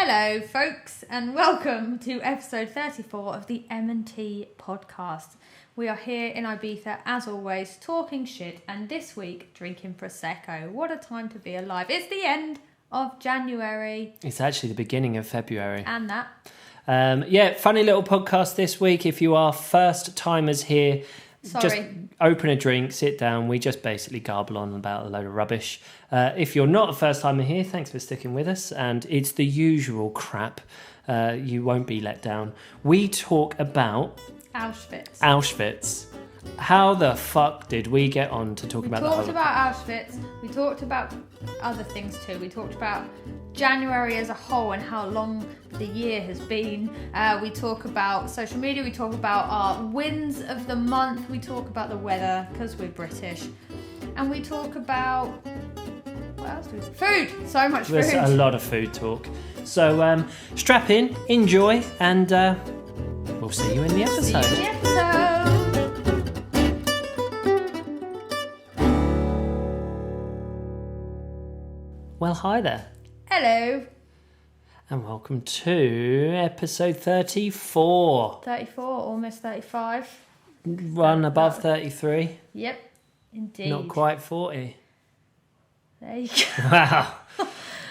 Hello, folks, and welcome to episode 34 of the M&T podcast. We are here in Ibiza, as always, talking shit, and this week, drinking Prosecco. What a time to be alive. It's the end of January. It's actually the beginning of February. And that. Funny little podcast this week. If you are first timers here, just open a drink, sit down. We just basically garble on about a load of rubbish. If you're not a first timer here, thanks for sticking with us. And it's the usual crap. You won't be let down. We talk about Auschwitz. How the fuck did we get on to talk about the Holocaust? We talked about Auschwitz. We talked about other things too. We talked about January as a whole and how long the year has been. We talk about social media. We talk about our wins of the month. We talk about the weather because we're British. And we talk about... what else do we... food! So much food. There's a lot of food talk. So strap in, enjoy, and we'll see you in the episode. Well, hi there. Hello. And welcome to episode 34. 34, almost 35. One above 33. Yep, indeed. Not quite 40. There you go. Wow.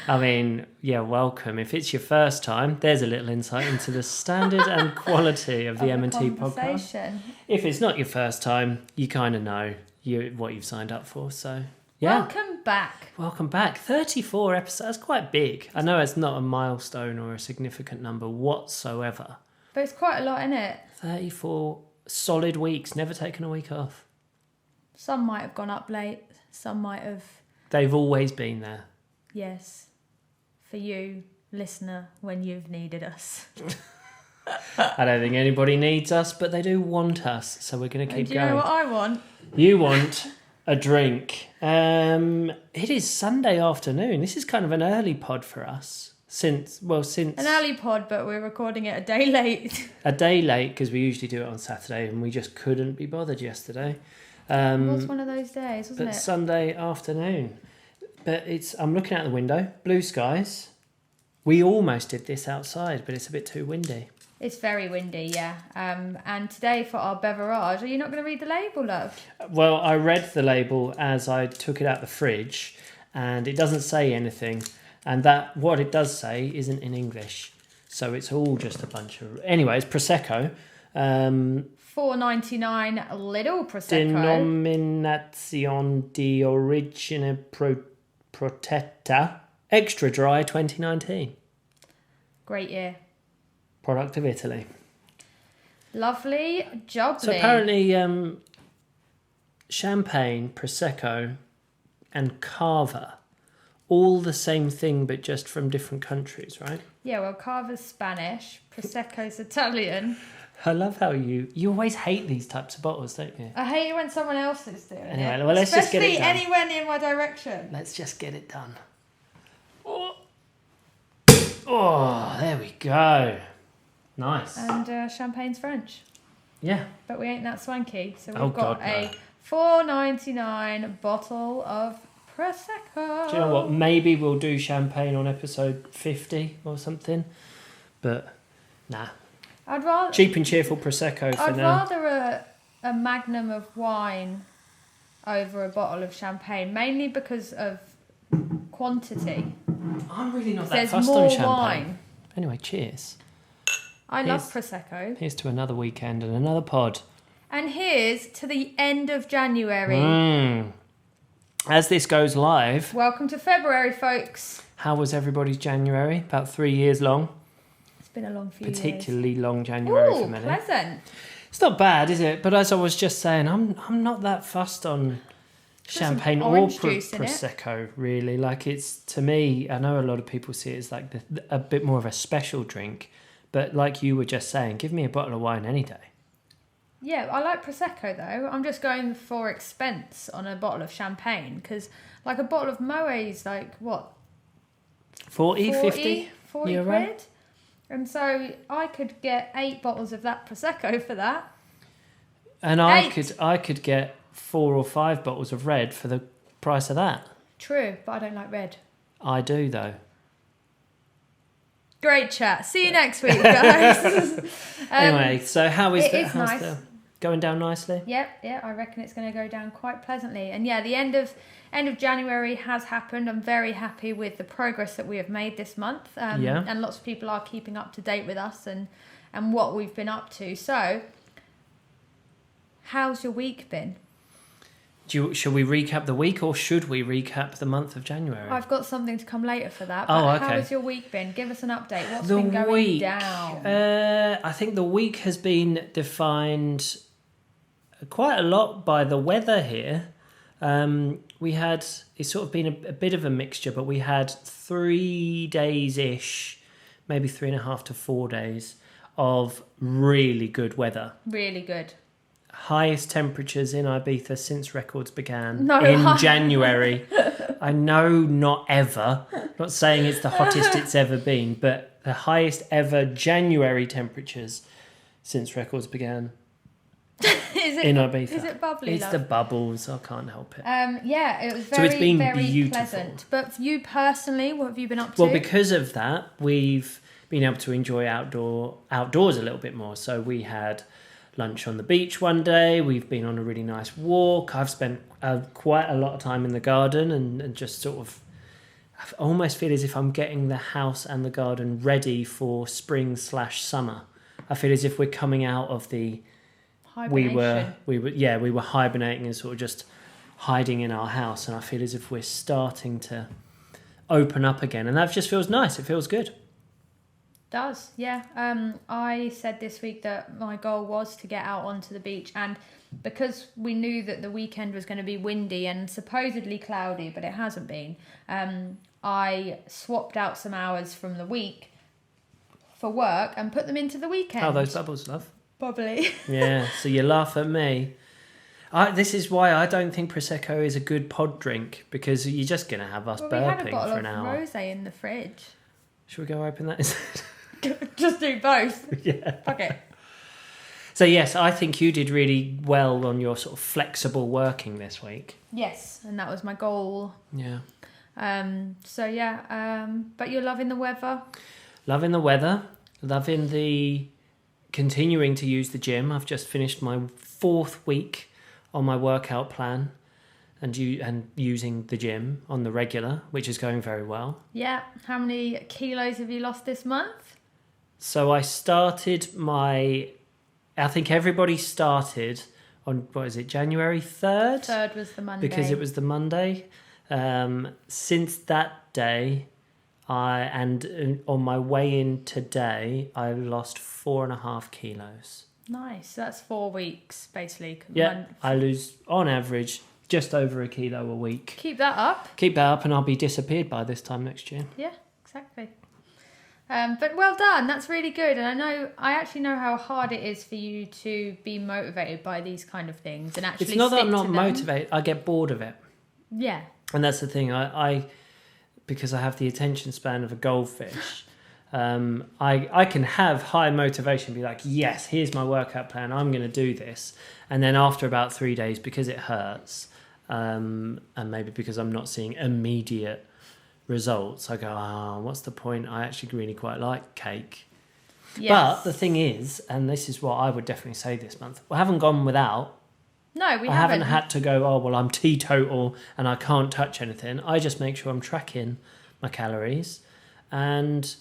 I mean, yeah, welcome. If it's your first time, there's a little insight into the standard and quality of the M&T podcast. If it's not your first time, you kind of know what you've signed up for, so... yeah. Welcome back. 34 episodes. That's quite big. I know it's not a milestone or a significant number whatsoever. But it's quite a lot, isn't it? 34 solid weeks, never taken a week off. Some might have gone up late. Some might have... they've always been there. Yes. For you, listener, when you've needed us. I don't think anybody needs us, but they do want us. So we're going to keep going. going. Do you know what I want? You want... a drink. It is Sunday afternoon. This is kind of an early pod for us. Since an early pod, but we're recording it a day late. A day late because we usually do it on Saturday, and we just couldn't be bothered yesterday. It was one of those days, wasn't it? But Sunday afternoon. But I'm looking out the window, blue skies. We almost did this outside, but it's a bit too windy. It's very windy, yeah. And today for our beverage, are you not going to read the label, love? Well, I read the label as I took it out the fridge, and it doesn't say anything. And that what it does say isn't in English. So it's all just a bunch of... anyways, Prosecco. $4.99 little Prosecco. Denominazione di origine protetta. Extra dry 2019. Great year. Product of Italy. Lovely jubbly. So apparently champagne, Prosecco and Cava, all the same thing but just from different countries, right? Yeah, well, Cava's Spanish, Prosecco's Italian. I love how you always hate these types of bottles, don't you? I hate it when someone else is doing it. Anyway, well, let's just get it done. Especially anywhere near my direction. Let's just get it done. Oh, there we go. Nice. And champagne's French. Yeah. But we ain't that swanky. So we've got a $4.99 bottle of Prosecco. Do you know what? Maybe we'll do champagne on episode 50 or something. But, nah. I'd rather... cheap and cheerful Prosecco for now. I'd rather a magnum of wine over a bottle of champagne. Mainly because of quantity. I'm really not that fussed on champagne. There's more wine. Anyway, cheers. I love Prosecco. Here's to another weekend and another pod. And here's to the end of January. As this goes live... welcome to February, folks. How was everybody's January? About 3 years long. It's been a long few years. Particularly long January for many. Pleasant. It's not bad, is it? But as I was just saying, I'm not that fussed on champagne or Prosecco, really. Like, it's, to me, I know a lot of people see it as like a bit more of a special drink. But like you were just saying, give me a bottle of wine any day. Yeah, I like Prosecco though. I'm just going for expense on a bottle of champagne because like a bottle of Moet's like what? 40 50 euro? Quid. And so I could get 8 bottles of that Prosecco for that. And I could get 4 or 5 bottles of red for the price of that. True, but I don't like red. I do though. Great chat. See you next week, guys. Anyway, so how's nice. the going down nicely? Yep, I reckon it's going to go down quite pleasantly. And yeah, the end of January has happened. I'm very happy with the progress that we have made this month. And lots of people are keeping up to date with us and what we've been up to. So, how's your week been? Should we recap the week or should we recap the month of January? I've got something to come later for that. But How has your week been? Give us an update. What's the been going week, down? I think the week has been defined quite a lot by the weather here. It's sort of been a bit of a mixture, but we had 3 days-ish, maybe 3.5 to 4 days of really good weather. Really good. Highest temperatures in Ibiza since records began in January. I know not ever, not saying it's the hottest it's ever been, but the highest ever January temperatures since records began in Ibiza. Is it bubbly? It's the bubbles. I can't help it. Yeah, it was So it's been very beautiful. pleasant. But for you personally, what have you been up to? Well, because of that, we've been able to enjoy outdoors a little bit more. So we had lunch on the beach one day. We've been on a really nice walk. I've spent quite a lot of time in the garden and just sort of, I almost feel as if I'm getting the house and the garden ready for spring/summer. I feel as if we're coming out of the hibernation. we were hibernating and sort of just hiding in our house, and I feel as if we're starting to open up again, and that just feels nice. It feels good. Does, yeah. I said this week that my goal was to get out onto the beach, and because we knew that the weekend was going to be windy and supposedly cloudy, but it hasn't been, I swapped out some hours from the week for work and put them into the weekend. Oh, those bubbles, love. Bubbly. Yeah, so you laugh at me. This is why I don't think Prosecco is a good pod drink, because you're just going to have us burping for an hour. We had a bottle of rosé in the fridge. Should we go open that instead? Just do both. Yeah. Okay. So yes, I think you did really well on your sort of flexible working this week. Yes, and that was my goal. Yeah. But you're loving the weather? Loving the weather. Loving the continuing to use the gym. I've just finished my 4th week on my workout plan and using the gym on the regular, which is going very well. Yeah. How many kilos have you lost this month? So I started I think everybody started on, January 3rd? 3rd was the Monday. Because it was the Monday. Since that day, on my way in today, I lost 4.5 kilos. Nice. That's 4 weeks, basically. Yeah, I lose, on average, just over a kilo a week. Keep that up. And I'll be disappeared by this time next year. Yeah, exactly. But well done. That's really good. And I actually know how hard it is for you to be motivated by these kind of things and actually. It's not that I'm not them. motivated. I get bored of it. Yeah. And that's the thing. I because I have the attention span of a goldfish. I can have high motivation, be like, yes, here's my workout plan. I'm going to do this. And then after about 3 days, because it hurts, and maybe because I'm not seeing immediate results, I go, what's the point? I actually really quite like cake. Yes. But the thing is, and this is what I would definitely say this month, I haven't gone without. No, we haven't. I haven't had to go, I'm teetotal and I can't touch anything. I just make sure I'm tracking my calories and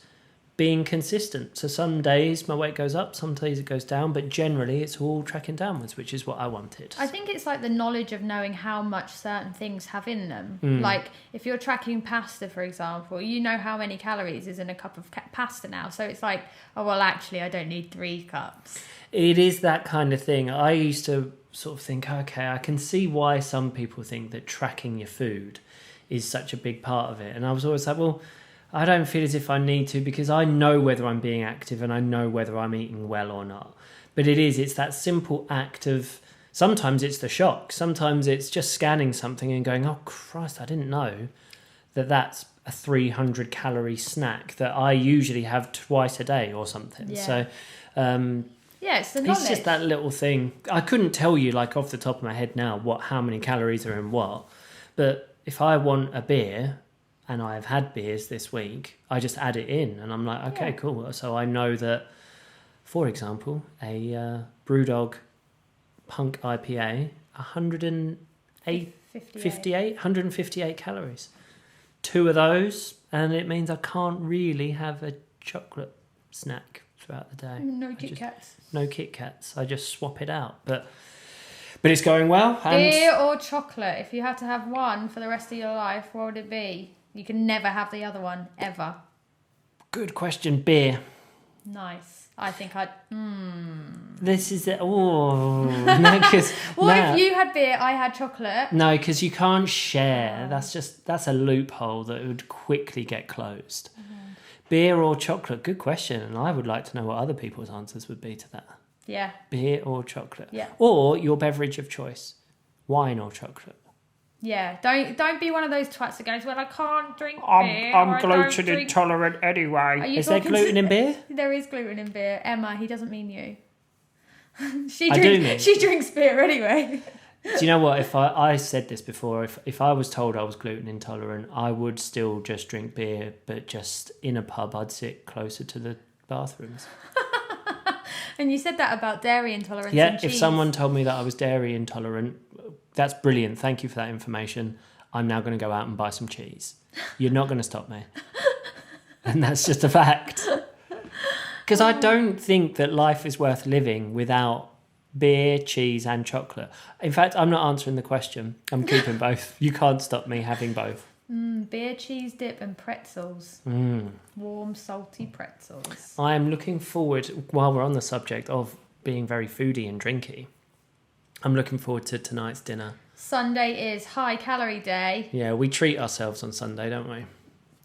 being consistent. So some days my weight goes up, some days it goes down, but generally it's all tracking downwards, which is what I wanted. I think it's like the knowledge of knowing how much certain things have in them. Like if you're tracking pasta, for example, you know how many calories is in a cup of pasta now. So it's like, actually I don't need 3 cups. It is that kind of thing. I used to sort of think, okay, I can see why some people think that tracking your food is such a big part of it. And I was always like, I don't feel as if I need to, because I know whether I'm being active and I know whether I'm eating well or not. But it's that simple act of, sometimes it's the shock. Sometimes it's just scanning something and going, oh Christ, I didn't know that that's a 300 calorie snack that I usually have twice a day or something. Yeah. So, yeah, it's the knowledge. It's just that little thing. I couldn't tell you, like, off the top of my head now how many calories are in what. But if I want a beer and I have had beers this week, I just add it in and I'm like, okay, cool. So I know that, for example, a Brewdog Punk IPA, 158 calories. 2 of those, and it means I can't really have a chocolate snack throughout the day. No Kit Kats. No Kit Kats. I just swap it out. But it's going well. And beer or chocolate? If you had to have one for the rest of your life, what would it be? You can never have the other one, ever. Good question. Beer. Nice. I think I'd... This is it. Oh. No, if you had beer, I had chocolate? No, because you can't share. That's a loophole that would quickly get closed. Beer or chocolate? Good question. And I would like to know what other people's answers would be to that. Yeah. Beer or chocolate? Yeah. Or your beverage of choice. Wine or chocolate? Yeah. Don't be one of those twats that goes, well, I can't drink beer. I'm gluten intolerant anyway. Is there gluten in beer? There is gluten in beer. Emma, he doesn't mean you. She drinks beer anyway. Do you know what? If I said this before, if I was told I was gluten intolerant, I would still just drink beer, but just in a pub, I'd sit closer to the bathrooms. And you said that about dairy intolerance. Yeah, and cheese. If someone told me that I was dairy intolerant, that's brilliant. Thank you for that information. I'm now going to go out and buy some cheese. You're not going to stop me. And that's just a fact. Because I don't think that life is worth living without beer, cheese and chocolate. In fact, I'm not answering the question. I'm keeping both. You can't stop me having both. Beer, cheese dip and pretzels. Warm, salty pretzels. I am looking forward, while we're on the subject of being very foodie and drinky, I'm looking forward to tonight's dinner. Sunday is high calorie day. Yeah, we treat ourselves on Sunday, don't we?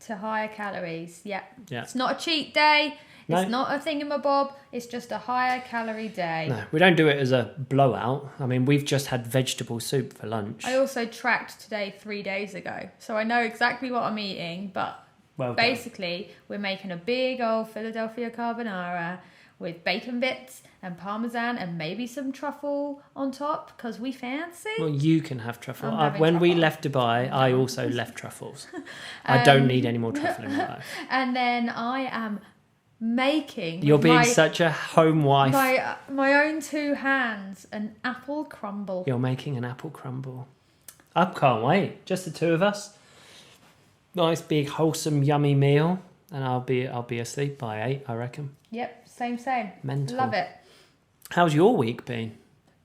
To higher calories, yeah. Yeah. It's not a cheat day. No. It's not a thingamabob. It's just a higher calorie day. No, we don't do it as a blowout. I mean, we've just had vegetable soup for lunch. I also tracked today 3 days ago, so I know exactly what I'm eating, but basically we're making a big old Philadelphia carbonara with bacon bits and parmesan and maybe some truffle on top because we fancy. Well, you can have truffle. When we left Dubai, I also left truffles. I don't need any more truffle in my life. And then I am making... You're being such a home wife. My own 2 hands, an apple crumble. You're making an apple crumble. I can't wait. Just the 2 of us. Nice, big, wholesome, yummy meal. And I'll be asleep by 8, I reckon. Yep, same. Mental. Love it. How's your week been?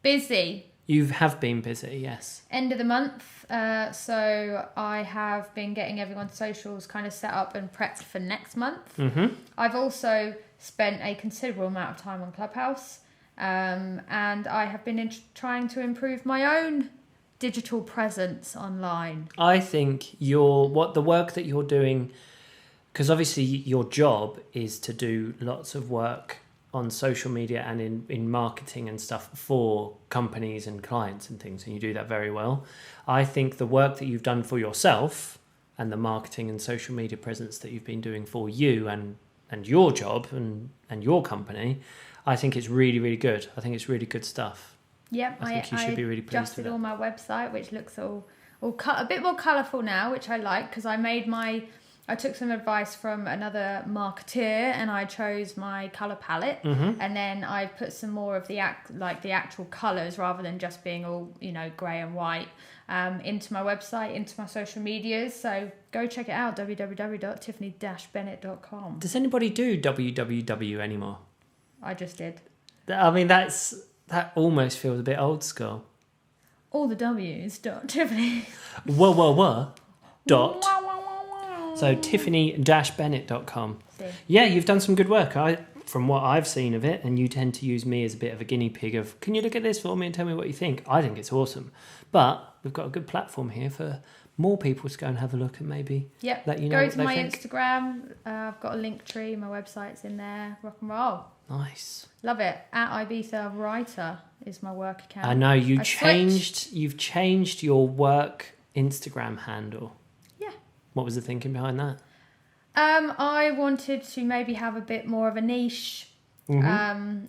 Busy. You have been busy, yes. End of the month, so I have been getting everyone's socials kind of set up and prepped for next month. Mm-hmm. I've also spent a considerable amount of time on Clubhouse, and I have been trying to improve my own digital presence online. I think the work that you're doing, because obviously your job is to do lots of work on social media and in marketing and stuff for companies and clients and things, and you do that very well. I think the work that you've done for yourself and the marketing and social media presence that you've been doing for you and your job and your company, I think it's really, really good. I think it's really good stuff. Yep, I think you should be really pleased with adjusted it. all my website, which looks a bit more colourful now, which I like because I took some advice from another marketeer and I chose my colour palette, and then I put some more of the actual colours rather than just being all grey and white into my website, into my social medias. So go check it out, www.tiffany-bennett.com. Does anybody do www anymore? I just did. I mean, that almost feels a bit old school. All the W's. Tiffany. Dot. So Tiffany-Bennett.com. Yeah, you've done some good work. From what I've seen of it, and you tend to use me as a bit of a guinea pig of, can you look at this for me and tell me what you think? I think it's awesome. But we've got a good platform here for more people to go and have a look and maybe let you know go what to they my think. Instagram. I've got a link tree. My website's in there. Rock and roll. Nice. Love it. At Ibiza Writer is my work account. I know you've changed your work Instagram handle. Yeah. What was the thinking behind that? I wanted to maybe have a bit more of a niche, and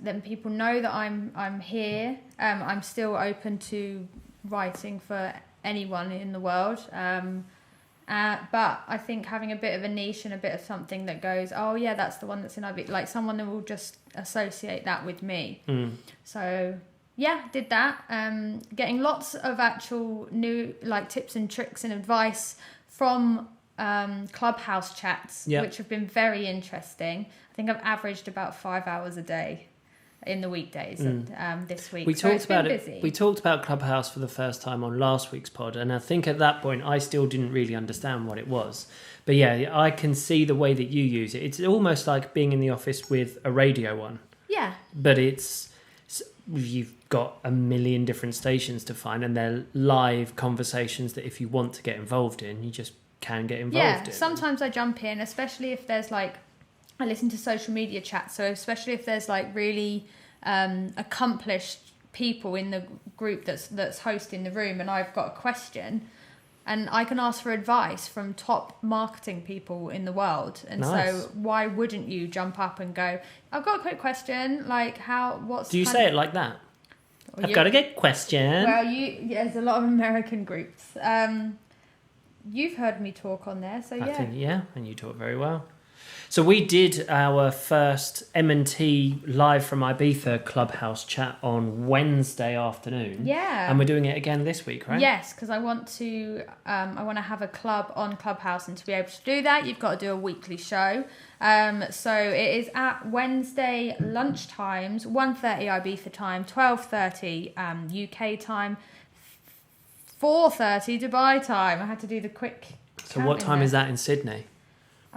then people know that I'm here. I'm still open to writing for anyone in the world, But I think having a bit of a niche and a bit of something that goes, oh yeah, that's the one that's in Ibiza, like someone that will just associate that with me. So yeah, did that. Getting lots of actual new like tips and tricks and advice from Clubhouse chats, which have been very interesting. I think I've averaged about 5 hours a day in the weekdays this week. We talked about it. We talked about Clubhouse for the first time on last week's pod, and I think at that point I still didn't really understand what it was. But yeah, I can see the way that you use it. It's almost like being in the office with a radio on. Yeah. But you've got a million different stations to find, and they're live conversations that if you want to get involved in, you just can get involved in. Sometimes I jump in, especially if there's like, I listen to social media chats, so especially if there's like really accomplished people in the group that's hosting the room, and I've got a question and I can ask for advice from top marketing people in the world. And nice. So why wouldn't you jump up and go, I've got a quick question, like do you say it like that? I've got a good question. Well, there's a lot of American groups. You've heard me talk on there, so yeah. I think, and you talk very well. So we did our first M&T live from Ibiza Clubhouse chat on Wednesday afternoon. Yeah. And we're doing it again this week, right? Yes, because I want to have a club on Clubhouse, and to be able to do that, you've got to do a weekly show. So it is at Wednesday lunchtimes, 1:30 Ibiza time, 12:30 UK time, 4:30 Dubai time. I had to do the quick. So what time is that in Sydney?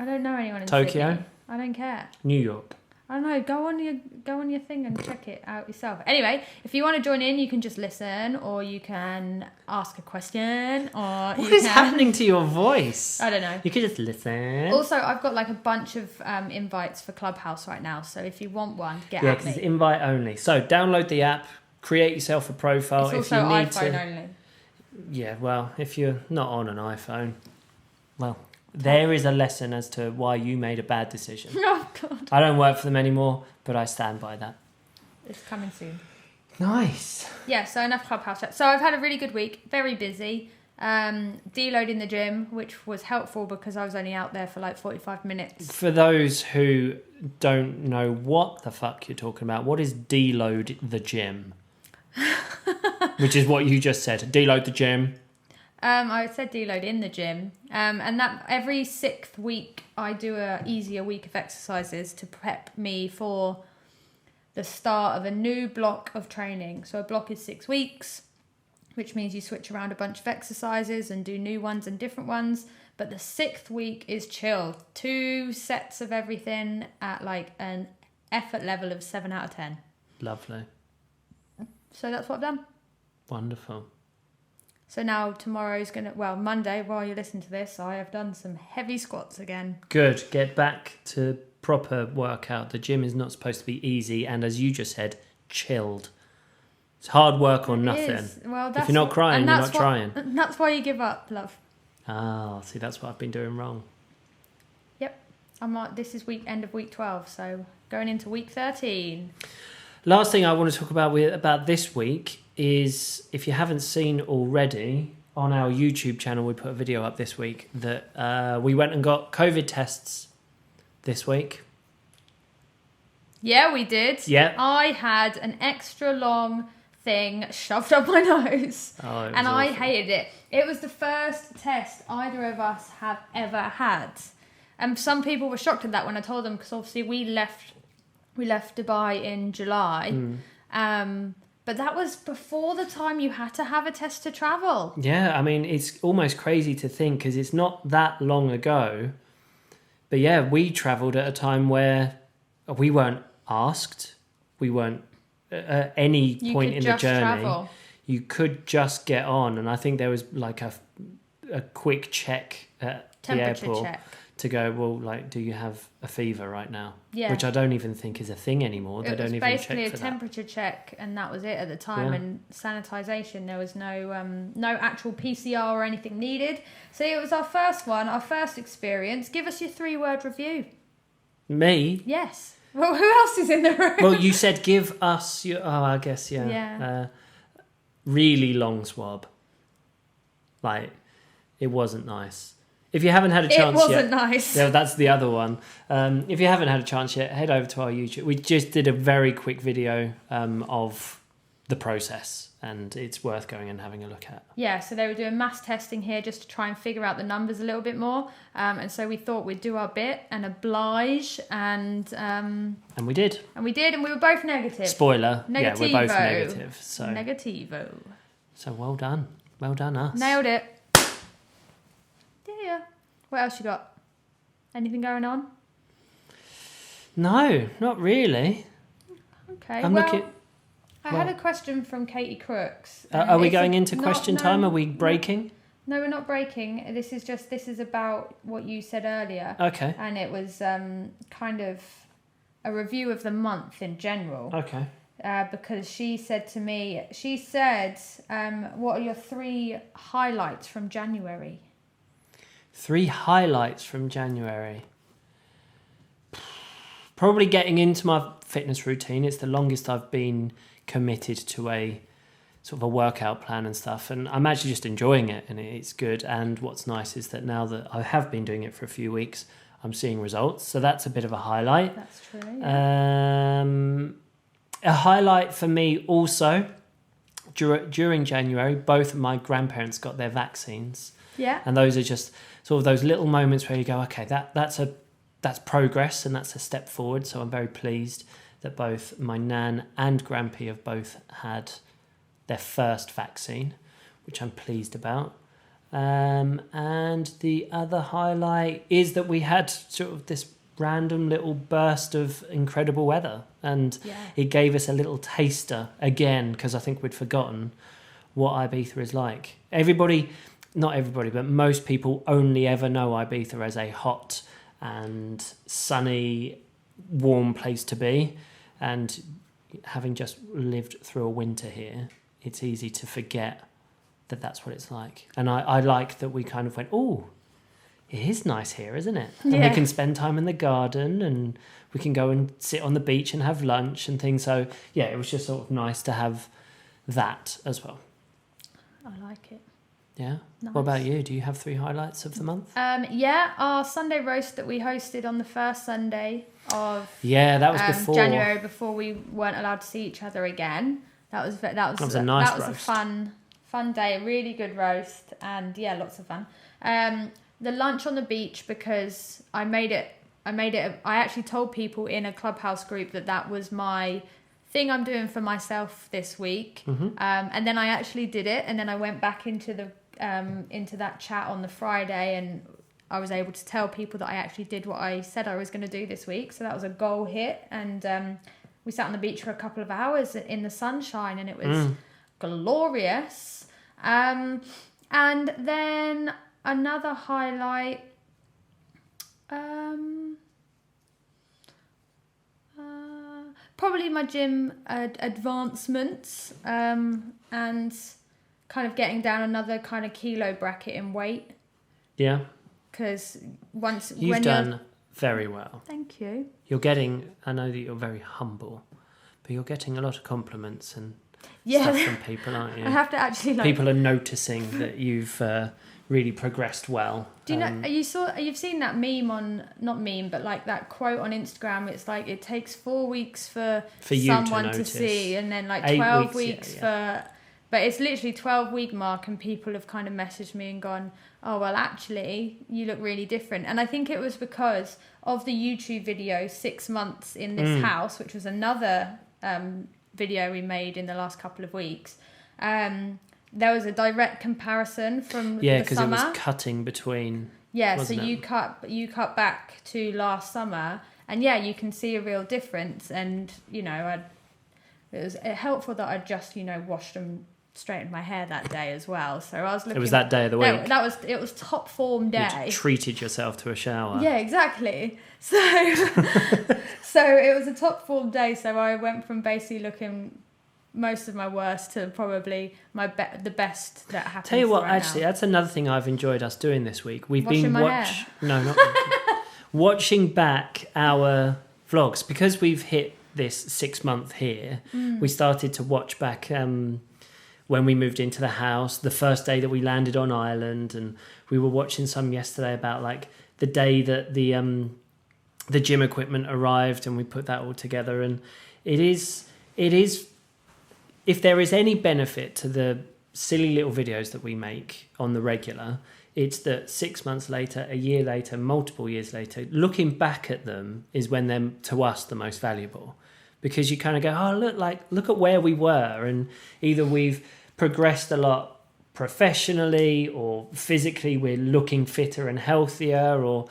I don't know anyone in Tokyo? Sydney. I don't care. New York? I don't know. Go on your thing and check it out yourself. Anyway, if you want to join in, you can just listen, or you can ask a question, or what is happening to your voice? I don't know. You can just listen. Also, I've got like a bunch of invites for Clubhouse right now, so if you want one, get at me. Yeah, because it's invite only. So download the app, create yourself a profile. It's also iPhone only. Yeah, well, if you're not on an iPhone, well, there is a lesson as to why you made a bad decision. Oh, God. I don't work for them anymore, but I stand by that. It's coming soon. Nice. Yeah, so enough Clubhouse chat. So I've had a really good week, very busy. Deload in the gym, which was helpful because I was only out there for like 45 minutes. For those who don't know what the fuck you're talking about, what is deload the gym? Which is what you just said. Deload the gym. I said deload in the gym. And that every 6th week I do a easier week of exercises to prep me for the start of a new block of training. So a block is 6 weeks, which means you switch around a bunch of exercises and do new ones and different ones. But the 6th week is chill. 2 sets of everything at like an effort level of 7 out of 10. Lovely. So that's what I've done. Wonderful. So now Monday, while you listen to this, I have done some heavy squats again. Good. Get back to proper workout. The gym is not supposed to be easy, and as you just said, chilled. It's hard work or nothing. Well, if you're not crying, you're not trying. That's why you give up, love. Ah, see, that's what I've been doing wrong. Yep. This is end of week 12, so going into week 13. Last thing I want to talk about this week is, if you haven't seen already, on our YouTube channel, we put a video up this week that we went and got COVID tests this week. Yeah, we did. Yeah. I had an extra long thing shoved up my nose. Oh, and awful. I hated it. It was the first test either of us have ever had. And some people were shocked at that when I told them, because obviously we left Dubai in July. But that was before the time you had to have a test to travel. Yeah, I mean, it's almost crazy to think, because it's not that long ago. But yeah, we travelled at a time where we weren't asked. We weren't at any point in the journey. Travel. You could just get on. And I think there was like a quick check at the airport. Check. To go, well, like, do you have a fever right now? Yeah. Which I don't even think is a thing anymore. They don't even check for that. It was basically a temperature check, and that was it at the time. Yeah. And sanitisation, there was no actual PCR or anything needed. So it was our first one, our first experience. Give us your 3-word review. Me? Yes. Well, who else is in the room? Well, you said give us your... Oh, I guess, yeah. Yeah. Really long swab. Like, it wasn't nice. If you haven't had a chance yet... It wasn't nice. Yeah, that's the other one. If you haven't had a chance yet, head over to our YouTube. We just did a very quick video of the process, and it's worth going and having a look at. Yeah, so they were doing mass testing here just to try and figure out the numbers a little bit more. And so we thought we'd do our bit and oblige, and we did. And we were both negative. Spoiler. Negativo. Yeah, we're both negative. So. Negativo. So well done. Well done, us. Nailed it. Yeah. What else you got? Anything going on? No, not really. Okay. I had a question from Katie Crooks. Are we going into question time? Are we breaking? No, we're not breaking. This is about what you said earlier. Okay. And it was kind of a review of the month in general. Okay. Because she said to me, what are your 3 highlights from January? 3 highlights from January. Probably getting into my fitness routine. It's the longest I've been committed to a sort of a workout plan and stuff, and I'm actually just enjoying it, and it's good. And what's nice is that now that I have been doing it for a few weeks, I'm seeing results, so that's a bit of a highlight. That's true. Yeah. A highlight for me also during January, both of my grandparents got their vaccines. Yeah. And those are just sort of those little moments where you go, okay, that's progress, and that's a step forward. So I'm very pleased that both my nan and Grampy have both had their first vaccine, which I'm pleased about. And the other highlight is that we had sort of this random little burst of incredible weather, and it gave us a little taster again, because I think we'd forgotten what Ibiza is like. Not everybody, but most people only ever know Ibiza as a hot and sunny, warm place to be. And having just lived through a winter here, it's easy to forget that that's what it's like. And I like that we kind of went, oh, it is nice here, isn't it? And we can spend time in the garden, and we can go and sit on the beach and have lunch and things. So, yeah, it was just sort of nice to have that as well. I like it. Yeah. Nice. What about you? Do you have 3 highlights of the month? Our Sunday roast that we hosted on the first Sunday of that was before January, before we weren't allowed to see each other again. That was a nice roast. A fun day, a really good roast, and lots of fun. The lunch on the beach, because I actually told people in a Clubhouse group that was my thing I'm doing for myself this week. Mm-hmm. And then I actually did it, and then I went back into that chat on the Friday, and I was able to tell people that I actually did what I said I was going to do this week. So that was a goal hit, and we sat on the beach for a couple of hours in the sunshine, and it was glorious. And then another highlight, probably my gym advancements, and kind of getting down another kind of kilo bracket in weight. Yeah. Because you've done very well. Thank you. I know that you're very humble, but you're getting a lot of compliments and stuff from people, aren't you? I have to actually people are noticing that you've really progressed well. Do you know? You've seen that meme but like that quote on Instagram. It's like it takes 4 weeks for someone to see, and then like 12 weeks for. But it's literally 12-week mark, and people have kind of messaged me and gone, oh, well, actually, you look really different. And I think it was because of the YouTube video, 6 months in this house, which was another video we made in the last couple of weeks. There was a direct comparison from the summer. Yeah, because it was cutting between... Yeah, so you cut back to last summer, and you can see a real difference. And, it was helpful that I just, washed and straightened my hair that day as well. So I was looking... It was that day of the week. It was top form day. You treated yourself to a shower. Yeah, exactly. So it was a top form day. So I went from basically looking most of my worst to probably the best that happened. Tell you what, actually, that's another thing I've enjoyed us doing this week. We've been watching back our vlogs, because we've hit this 6 month here. We started to watch back when we moved into the house, the first day that we landed on Ireland, and we were watching some yesterday about like the day that the gym equipment arrived, and we put that all together. And it is if there is any benefit to the silly little videos that we make on the regular, it's that 6 months later, a year later, multiple years later, looking back at them is when they're, to us, the most valuable. Because you kind of go, oh, look at where we were. And either we've progressed a lot professionally or physically, we're looking fitter and healthier, or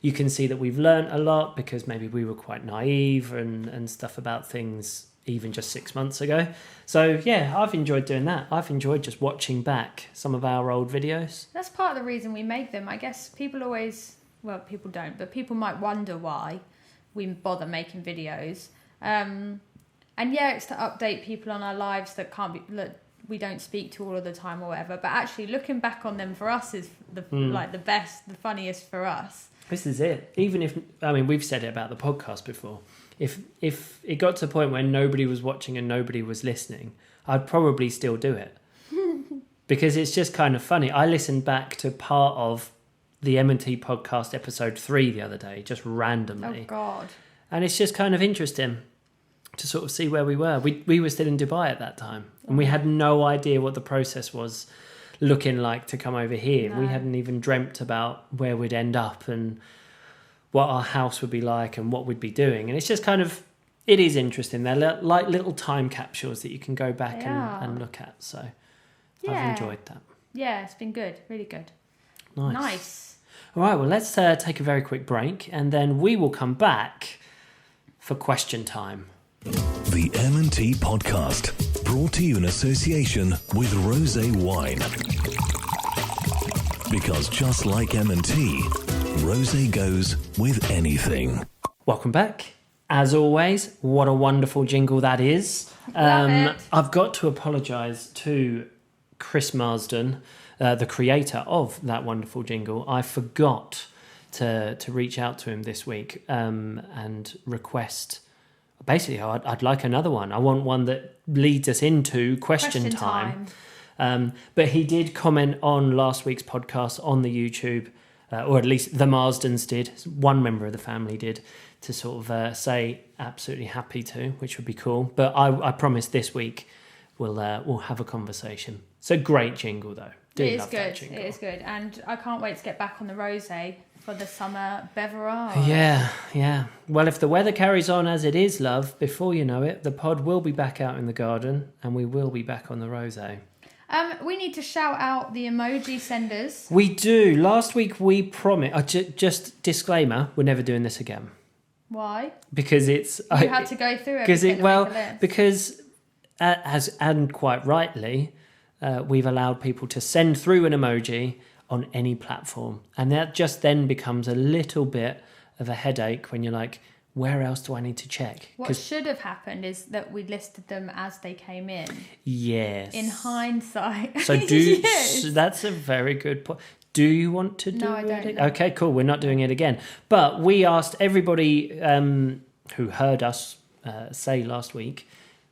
you can see that we've learnt a lot because maybe we were quite naive and stuff about things even just 6 months ago. So yeah, I've enjoyed doing that. I've enjoyed just watching back some of our old videos. That's part of the reason we make them. I guess people always, well, people don't, but people might wonder why we bother making videos. And yeah, it's to update people on our lives that can't be, look, we don't speak to all of the time or whatever, but actually looking back on them for us is the best, the funniest for us. This is it. Even if, I mean, we've said it about the podcast before. If it got to the point where nobody was watching and nobody was listening, I'd probably still do it. Because it's just kind of funny. I listened back to part of the M&T podcast episode 3 the other day, just randomly. Oh, God. And it's just kind of interesting to sort of see where we were. We were still in Dubai at that time, and we had no idea what the process was looking like to come over here. No. We hadn't even dreamt about where we'd end up and what our house would be like and what we'd be doing. And it's just kind of, it is interesting. They're like little time capsules that you can go back and look at. So I've enjoyed that. Yeah, it's been good. Really good. Nice. All right, well, let's take a very quick break, and then we will come back for question time. The M&T podcast, brought to you in association with Rosé Wine. Because just like M&T, Rosé goes with anything. Welcome back. As always, what a wonderful jingle that is. I've got to apologise to Chris Marsden, the creator of that wonderful jingle. I forgot to reach out to him this week and request. Basically, I'd like another one. I want one that leads us into question time. But he did comment on last week's podcast on the YouTube, or at least the Marsdens did. One member of the family did, to sort of say absolutely happy to, which would be cool. But I promise this week we'll have a conversation. It's a great jingle, though. It is good. It is good, and I can't wait to get back on the rosé for the summer beverage. Yeah. Well, if the weather carries on as it is, love, before you know it, the pod will be back out in the garden, and we will be back on the rosé. We need to shout out the emoji senders. We do. Last week we promised. Just disclaimer: we're never doing this again. Why? Because it's you had to go through everything. Because and quite rightly, we've allowed people to send through an emoji on any platform, and that just then becomes a little bit of a headache when you're like, where else do I need to check? What should have happened is that we listed them as they came in. Yes. In hindsight. So yes. That's a very good point. Do you want to do it? No, I don't know. Okay, cool. We're not doing it again. But we asked everybody who heard us say last week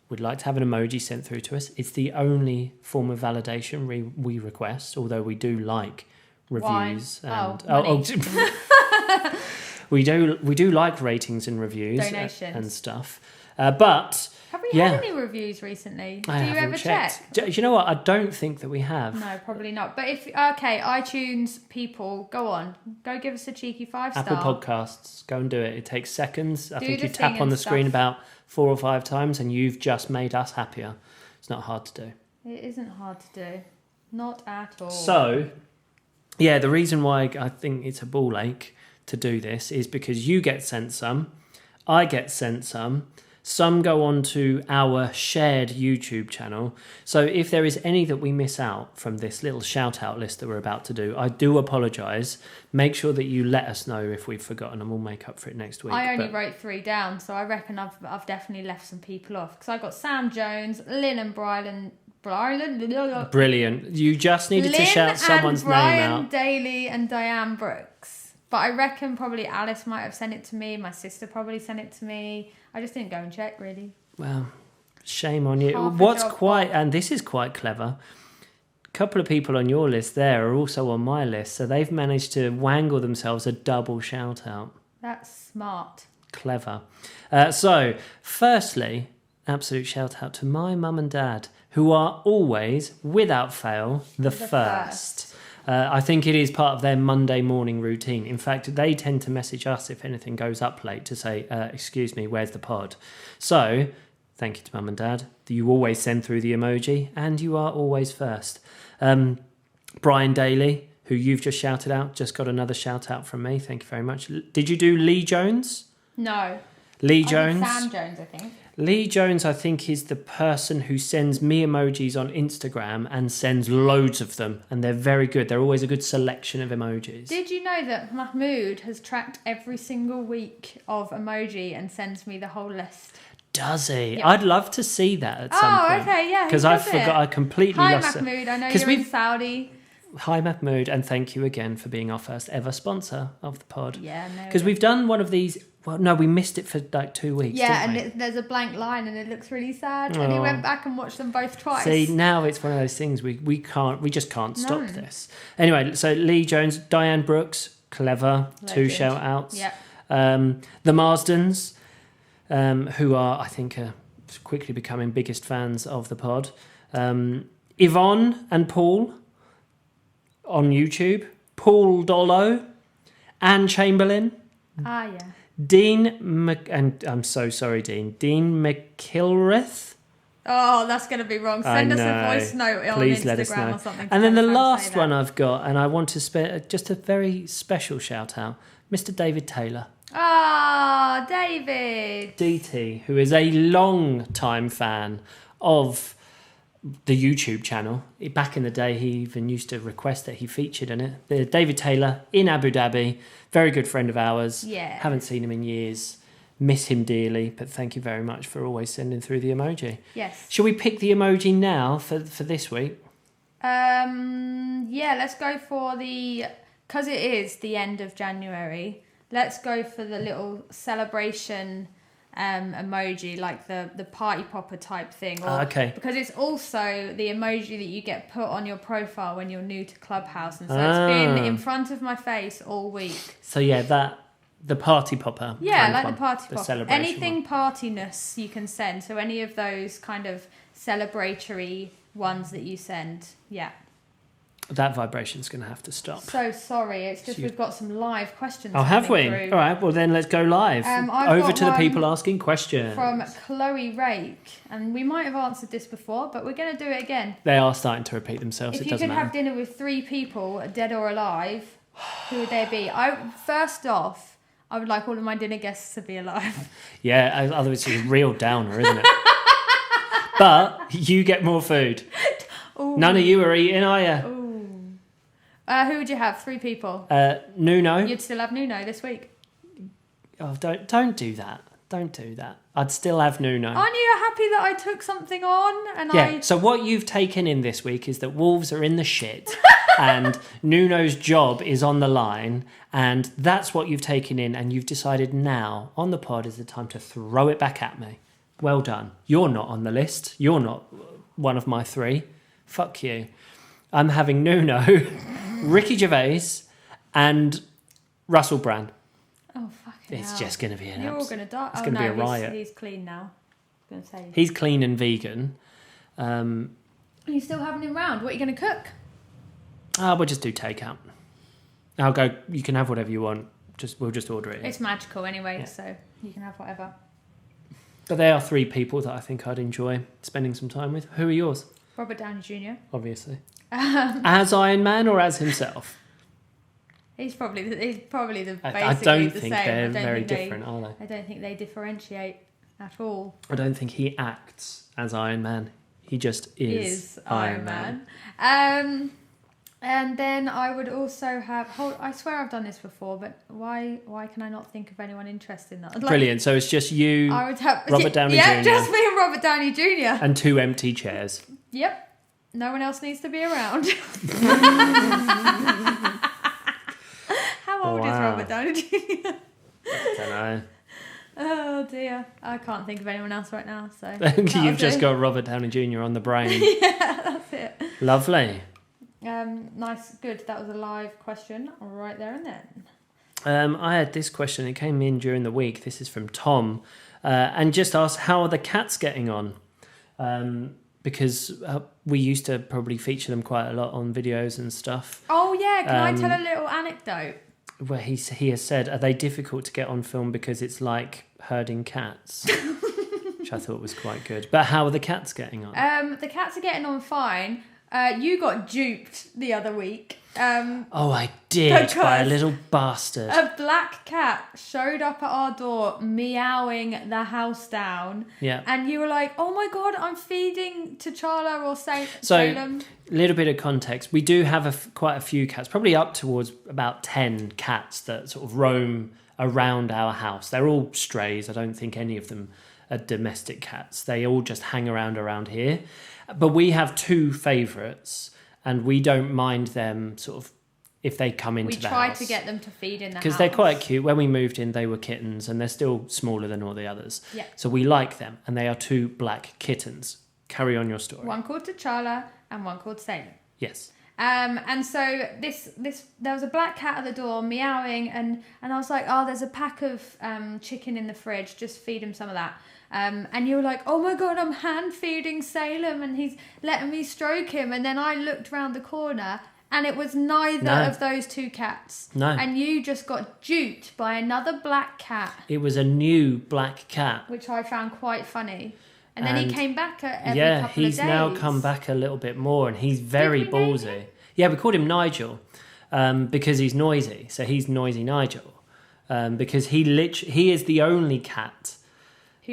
would like to have an emoji sent through to us. It's the only form of validation we request, although we do like reviews. We do like ratings and reviews and stuff. But have we had any reviews recently? Do you ever check? Do you know what? I don't think that we have. No, probably not. But iTunes people, go give us a cheeky 5-star. Apple Podcasts, go and do it. It takes seconds. I think you tap on the screen about 4 or 5 times, and you've just made us happier. It's not hard to do. It isn't hard to do, not at all. So, yeah, the reason why I think it's a ball ache to do this is because you get sent some, I get sent some go on to our shared YouTube channel. So if there is any that we miss out from this little shout out list that we're about to do, I do apologise. Make sure that you let us know if we've forgotten, and we'll make up for it next week. I only wrote 3 down, so I reckon I've definitely left some people off, because I got Sam Jones, Lynn and Brylan. Brilliant. You just needed to shout someone's name out. Brian Daly and Diane Brooks. But I reckon probably Alice might have sent it to me. My sister probably sent it to me. I just didn't go and check, really. Well, Shame on you. Half a What's job quite, and this is quite clever, a couple of people on your list there are also on my list, so they've managed to wangle themselves a double shout out. That's smart. Clever. So, firstly, absolute shout out to my mum and dad, who are always, without fail, the first. I think it is part of their Monday morning routine. In fact, they tend to message us if anything goes up late to say, excuse me, where's the pod? So, thank you to mum and dad. You always send through the emoji, and you are always first. Brian Daly, who you've just shouted out, just got another shout out from me. Thank you very much. Did you do Lee Jones? No. Lee Jones? Sam Jones, I think. Lee Jones, I think, is the person who sends me emojis on Instagram and sends loads of them. And they're very good. They're always a good selection of emojis. Did you know that Mahmood has tracked every single week of emoji and sends me the whole list? Does he? Yep. I'd love to see that at some point. Oh, okay, yeah. Because I forgot, I completely Hi, lost it. Mahmood. I know you're in Saudi. Hi, Mahmood, and thank you again for being our first ever sponsor of the pod. Yeah, no. Because we've done one of these. Well, no, we missed it for like 2 weeks. Yeah, didn't and we? there's a blank line, and it looks really sad. And he Oh. went back and watched them both twice. See, now it's one of those things we just can't stop this. Anyway, so Lee Jones, Diane Brooks, clever, Legend. 2 shout outs. Yeah. The Marsdens, who are, I think, quickly becoming biggest fans of the pod. Yvonne and Paul on YouTube. Paul Dollo, Anne Chamberlain, Ah, yeah. and I'm so sorry, Dean McKilrath. Oh, that's going to be wrong. Send us a voice note on Please Instagram let us know. or something. And then the tell us how to say last that. one I've got, and I want to just a very special shout out, Mr. David Taylor. Ah, David. DT, who is a long time fan of the YouTube channel. Back in the day, he even used to request that he featured in it. David Taylor in Abu Dhabi, very good friend of ours. Yeah. Haven't seen him in years. Miss him dearly, but thank you very much for always sending through the emoji. Yes. Shall we pick the emoji now for this week? Yeah, let's go for because it is the end of January, let's go for the little celebration emoji, like the party popper type thing. Okay. Because it's also the emoji that you get put on your profile when you're new to Clubhouse. And so it's been in front of my face all week. So yeah, the party popper. Yeah, kind of like one, the party popper. celebration Anything one. partyness you can send. So any of those kind of celebratory ones that you send. Yeah. That vibration's going to have to stop. So sorry, it's just we've got some live questions. Oh, have we? through. All right, well then let's go live. I've Over got to the one people asking questions. From Chloe Rake, and we might have answered this before, but we're going to do it again. They are starting to repeat themselves. If It you doesn't could matter. have dinner with 3 people, dead or alive, who would they be? First off, I would like all of my dinner guests to be alive. Yeah, otherwise it's a real downer, isn't it? But you get more food. Ooh. None of you are eating, are you? Ooh. Who would you have? 3 people. Nuno. You'd still have Nuno this week. Oh, don't do that. Don't do that. I'd still have Nuno. Aren't you happy that I took something on? And Yeah, so what you've taken in this week is that Wolves are in the shit and Nuno's job is on the line, and that's what you've taken in, and you've decided now on the pod is the time to throw it back at me. Well done. You're not on the list. You're not one of my 3. Fuck you. I'm having Nuno, Ricky Gervais and Russell Brand. Oh, fucking It's hell. just going to be an You're all going to die. It's going to be a riot. He's clean now. I was going to say. He's clean and vegan. Are you still having him round? What are you going to cook? We'll just do takeout. I'll go. You can have whatever you want. We'll just order it. It's magical anyway, Yeah. so you can have whatever. But they are 3 people that I think I'd enjoy spending some time with. Who are yours? Robert Downey Jr. Obviously. As Iron Man or as himself? He's probably the basically I don't the think same. they're I don't very think they- different, are they? I don't think they differentiate at all. I don't think he acts as Iron Man. He just is Iron Man. And then I would also have. I swear I've done this before, but why can I not think of anyone interested in that? Like, Brilliant. So it's just you I would have Robert Downey Yeah, Jr. just me and Robert Downey Jr. and 2 empty chairs. Yep. No one else needs to be around. How old is Wow. Robert Downey Jr.? I don't know. Oh dear. I can't think of anyone else right now. So You've just got Robert Downey Jr. on the brain. Yeah, that's it. Lovely. Nice, good. That was a live question right there and then. I had this question. It came in during the week. This is from Tom, and just asked, how are the cats getting on? Because we used to probably feature them quite a lot on videos and stuff. Oh yeah, can I tell a little anecdote? Where he has said, are they difficult to get on film because it's like herding cats? Which I thought was quite good. But how are the cats getting on? The cats are getting on fine. You got duped the other week. Oh, I did, by a little bastard. A black cat showed up at our door meowing the house down. Yeah. And you were like, oh my God, I'm feeding T'Challa or Salem. So, a little bit of context. We do have quite a few cats, probably up towards about 10 cats that sort of roam around our house. They're all strays. I don't think any of them are domestic cats. They all just hang around here. But we have two favourites, and we don't mind them sort of if they come into the house. We try to get them to feed in the house. Because they're quite cute. When we moved in, they were kittens, and they're still smaller than all the others. Yeah. So we like them, and they are two black kittens. Carry on your story. One called T'Challa and one called Salem. Yes. And so this there was a black cat at the door meowing, and I was like, oh, there's a pack of chicken in the fridge. Just feed him some of that. And you were like, oh my God, I'm hand feeding Salem and he's letting me stroke him. And then I looked round the corner and it was neither of those two cats. No. And you just got duped by another black cat. It was a new black cat. Which I found quite funny. And then he came back every couple of days. Yeah, he's now come back a little bit more and he's very ballsy. Yeah, we called him Nigel because he's noisy. So he's Noisy Nigel because he is the only cat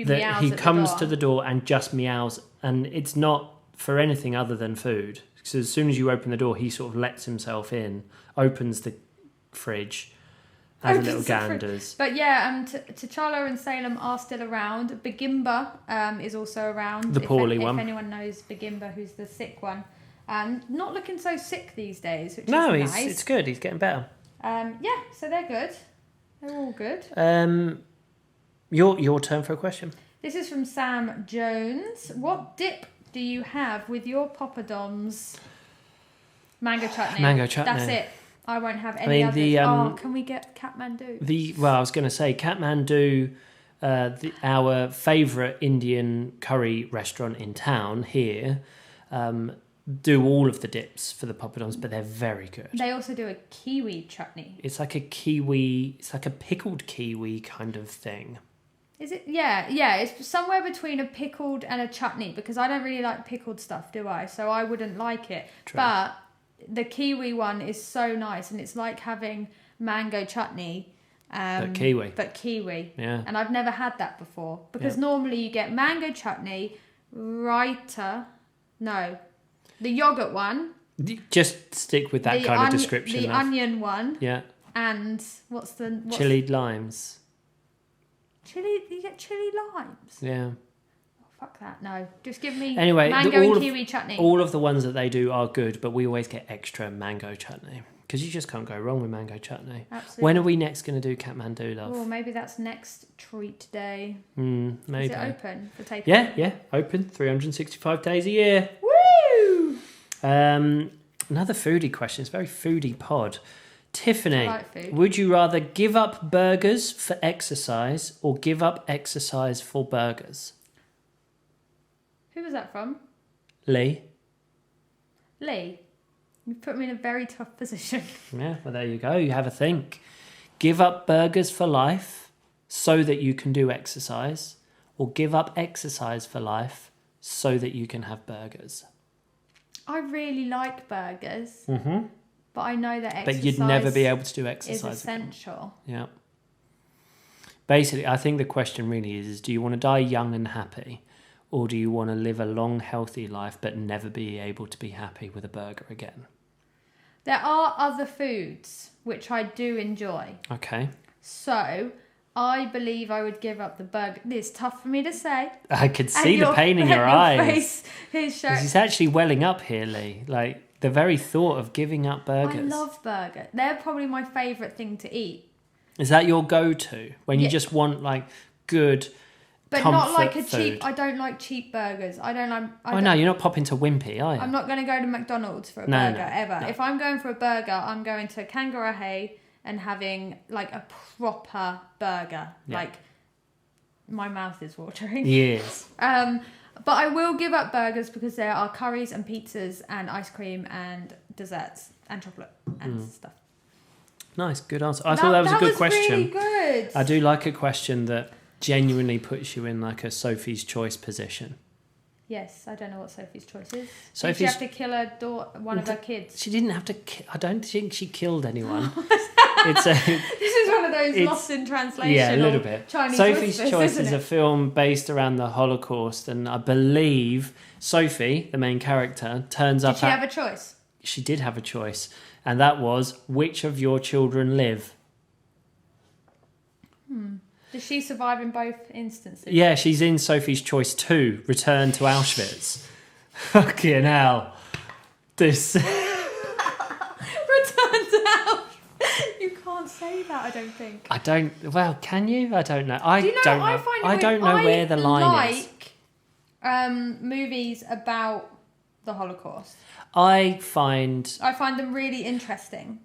that he comes to the door and just meows, and it's not for anything other than food. So as soon as you open the door, he sort of lets himself in, opens the fridge, has a little ganders. But yeah, T'Challa and Salem are still around. Begimba is also around. The poorly one. If anyone knows Begimba, who's the sick one. Not looking so sick these days, which is nice. No, it's good. He's getting better. Yeah, so they're good. They're all good. Your turn for a question. This is from Sam Jones. What dip do you have with your poppadoms? Mango chutney. Mango chutney. That's it. I won't have any others. Can we get Kathmandu? I was going to say Kathmandu, our favourite Indian curry restaurant in town here, do all of the dips for the poppadoms, but they're very good. They also do a kiwi chutney. It's like a kiwi. It's like a pickled kiwi kind of thing. Is it? Yeah. It's somewhere between a pickled and a chutney because I don't really like pickled stuff, do I? So I wouldn't like it. True. But the kiwi one is so nice, and it's like having mango chutney. But kiwi. Yeah. And I've never had that before because normally you get mango chutney, raita. No, the yogurt one. Just stick with that kind of description. The onion one. Yeah. And what's chilied limes. You get chili limes? Yeah. Oh, fuck that. No. Just give me anyway, mango and kiwi chutney. All of the ones that they do are good, but we always get extra mango chutney. Because you just can't go wrong with mango chutney. Absolutely. When are we next going to do Kathmandu, love? Oh, maybe that's next treat day. Maybe. Is it open for takeaway? Yeah. Open 365 days a year. Woo! Another foodie question. It's a very foodie pod. Tiffany, would you rather give up burgers for exercise or give up exercise for burgers? Who was that from? Lee. You put me in a very tough position. Yeah, well, there you go. You have a think. Give up burgers for life so that you can do exercise, or give up exercise for life so that you can have burgers. I really like burgers. Mm-hmm. But I know that exercise but you'd never be able to do exercise. Is essential. Again. Yeah. Basically, I think the question really is do you want to die young and happy, or do you want to live a long, healthy life but never be able to be happy with a burger again? There are other foods which I do enjoy. Okay. So I believe I would give up the burger. It's tough for me to say. I could see the pain in your eyes. Face, it's actually welling up here, Lee. Like, the very thought of giving up burgers. I love burgers. They're probably my favourite thing to eat. Is that your go-to? When you just want, like, good, But comfort not like a food. cheap. I don't like cheap burgers. No, you're not popping to Wimpy, are you? I'm not going to go to McDonald's for a burger ever. No. If I'm going for a burger, I'm going to Kangaroo and having like a proper burger. Yeah. Like my mouth is watering. Yes. But I will give up burgers because there are curries and pizzas and ice cream and desserts and chocolate and stuff. Nice, good answer. I thought that was a good question. Really good. I do like a question that genuinely puts you in like a Sophie's Choice position. Yes, I don't know what Sophie's Choice is. Did Sophie's- she have to kill one of her kids? She didn't have to. I don't think she killed anyone. This is one of those lost in translation. Yeah, a little bit. Chinese Sophie's whispers, Choice isn't is it? a film based around the Holocaust, and I believe Sophie, the main character, turns up. Did she have a choice? She did have a choice, and that was which of your children live. Does she survive in both instances? Yeah, she's in Sophie's Choice 2, Return to Auschwitz. Fucking hell. This. Return to Auschwitz. You can't say that, I don't think. Well, can you? I don't know. I Do you know, don't know. I find it I don't know weird. where the line is. I like movies about the Holocaust. I find them really interesting.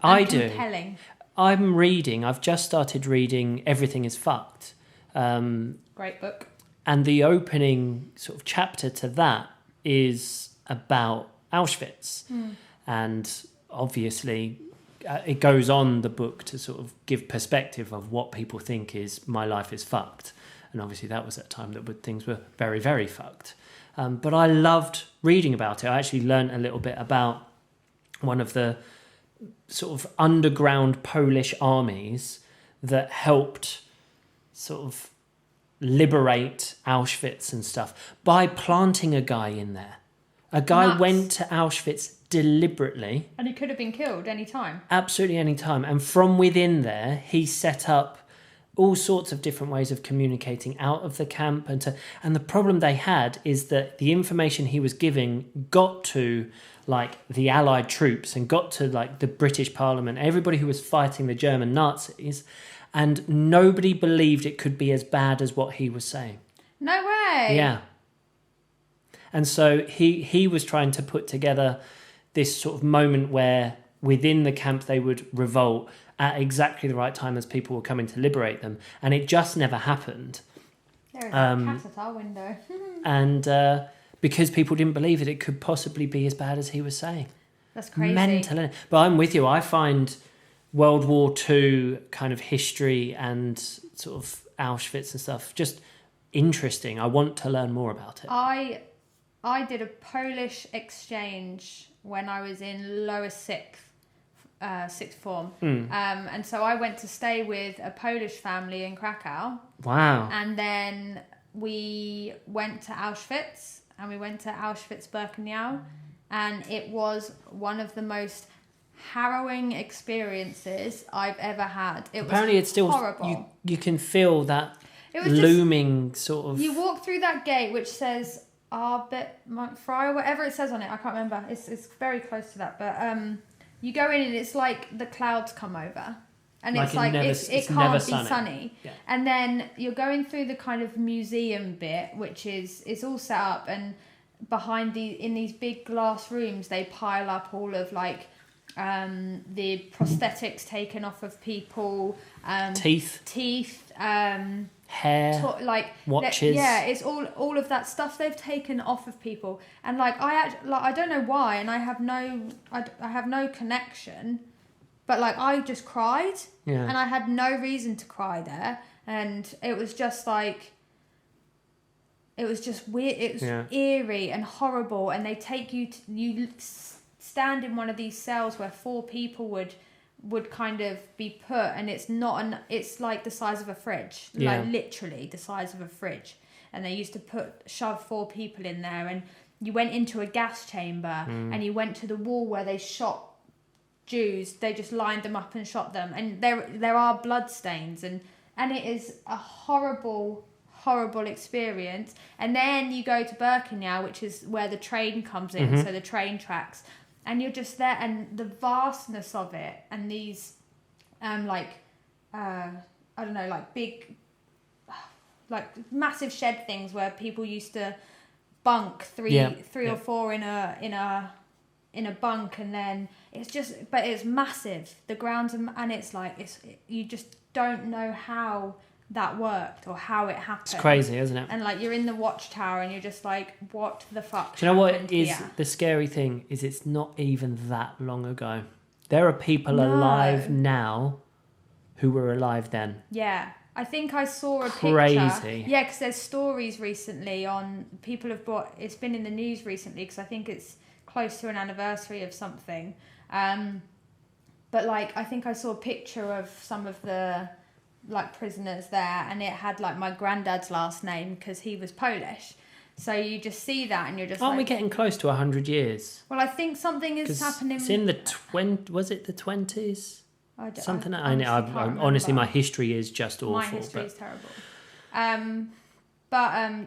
I compelling. do. I've just started reading Everything is Fucked. Great book. And the opening sort of chapter to that is about Auschwitz. And obviously it goes on the book to sort of give perspective of what people think is my life is fucked. And obviously that was at a time that things were very, very fucked. But I loved reading about it. I actually learned a little bit about one of the sort of underground Polish armies that helped sort of liberate Auschwitz and stuff by planting a guy in there. A guy Nuts. went to Auschwitz deliberately. And he could have been killed any time. Absolutely any time. And from within there, he set up all sorts of different ways of communicating out of the camp. And the problem they had is that the information he was giving got to like the Allied troops and got to like the British Parliament, everybody who was fighting the German Nazis, and nobody believed it could be as bad as what he was saying. No way. Yeah. And so he was trying to put together this sort of moment where within the camp they would revolt at exactly the right time as people were coming to liberate them. And it just never happened. There is a cat at our window. And because people didn't believe it could possibly be as bad as he was saying. That's crazy. Mental. But I'm with you. I find World War II kind of history and sort of Auschwitz and stuff just interesting. I want to learn more about it. I did a Polish exchange when I was in lower sixth form. And so I went to stay with a Polish family in Krakow. Wow. And then we went to Auschwitz, and we went to Auschwitz-Birkenau, and it was one of the most harrowing experiences I've ever had. Apparently it's still horrible. You can feel that It was looming sort of. You walk through that gate which says Arbit Fry or whatever it says on it. I can't remember. It's very close to that. But you go in and it's like the clouds come over. And Like it's like it never can't be sunny. Yeah. And then you're going through the kind of museum bit, which is it's all set up, and behind in these big glass rooms they pile up all of like the prosthetics taken off of people, teeth, hair, like watches. It's all of that stuff they've taken off of people, and like I don't know why, and I have no connection, but like I just cried, and I had no reason to cry there, and it was just like. It was just weird. It was eerie and horrible, and they take you you stand in one of these cells where 4 people would kind of be put, and it's not it's like the size of a fridge, like literally the size of a fridge, and they used to shove 4 people in there, and you went into a gas chamber, and you went to the wall where they shot Jews. They just lined them up and shot them, and there are blood stains, and it is a horrible experience. And then you go to Birkenau, which is where the train comes in, so the train tracks, and you're just there, and the vastness of it, and these I don't know, like big like massive shed things where people used to bunk three or four in a bunk, and then but it's massive. The grounds and it's like you just don't know how that worked or how it happened. It's crazy, isn't it? And like you're in the watchtower and you're just like, what the fuck? Do you know what is the scary thing? Is it's not even that long ago. There are people alive now who were alive then. Yeah. I think I saw a Crazy. picture. Yeah, because there's stories recently on people have brought. It's been in the news recently because I think it's close to an anniversary of something. But like I think I saw a picture of some of the like prisoners there, and it had like my granddad's last name because he was Polish. So you just see that and you're just Aren't we getting close to 100 years? Well, I think something is happening. It's in the was it the 20s? Something. I honestly, my history is just awful. My history is terrible.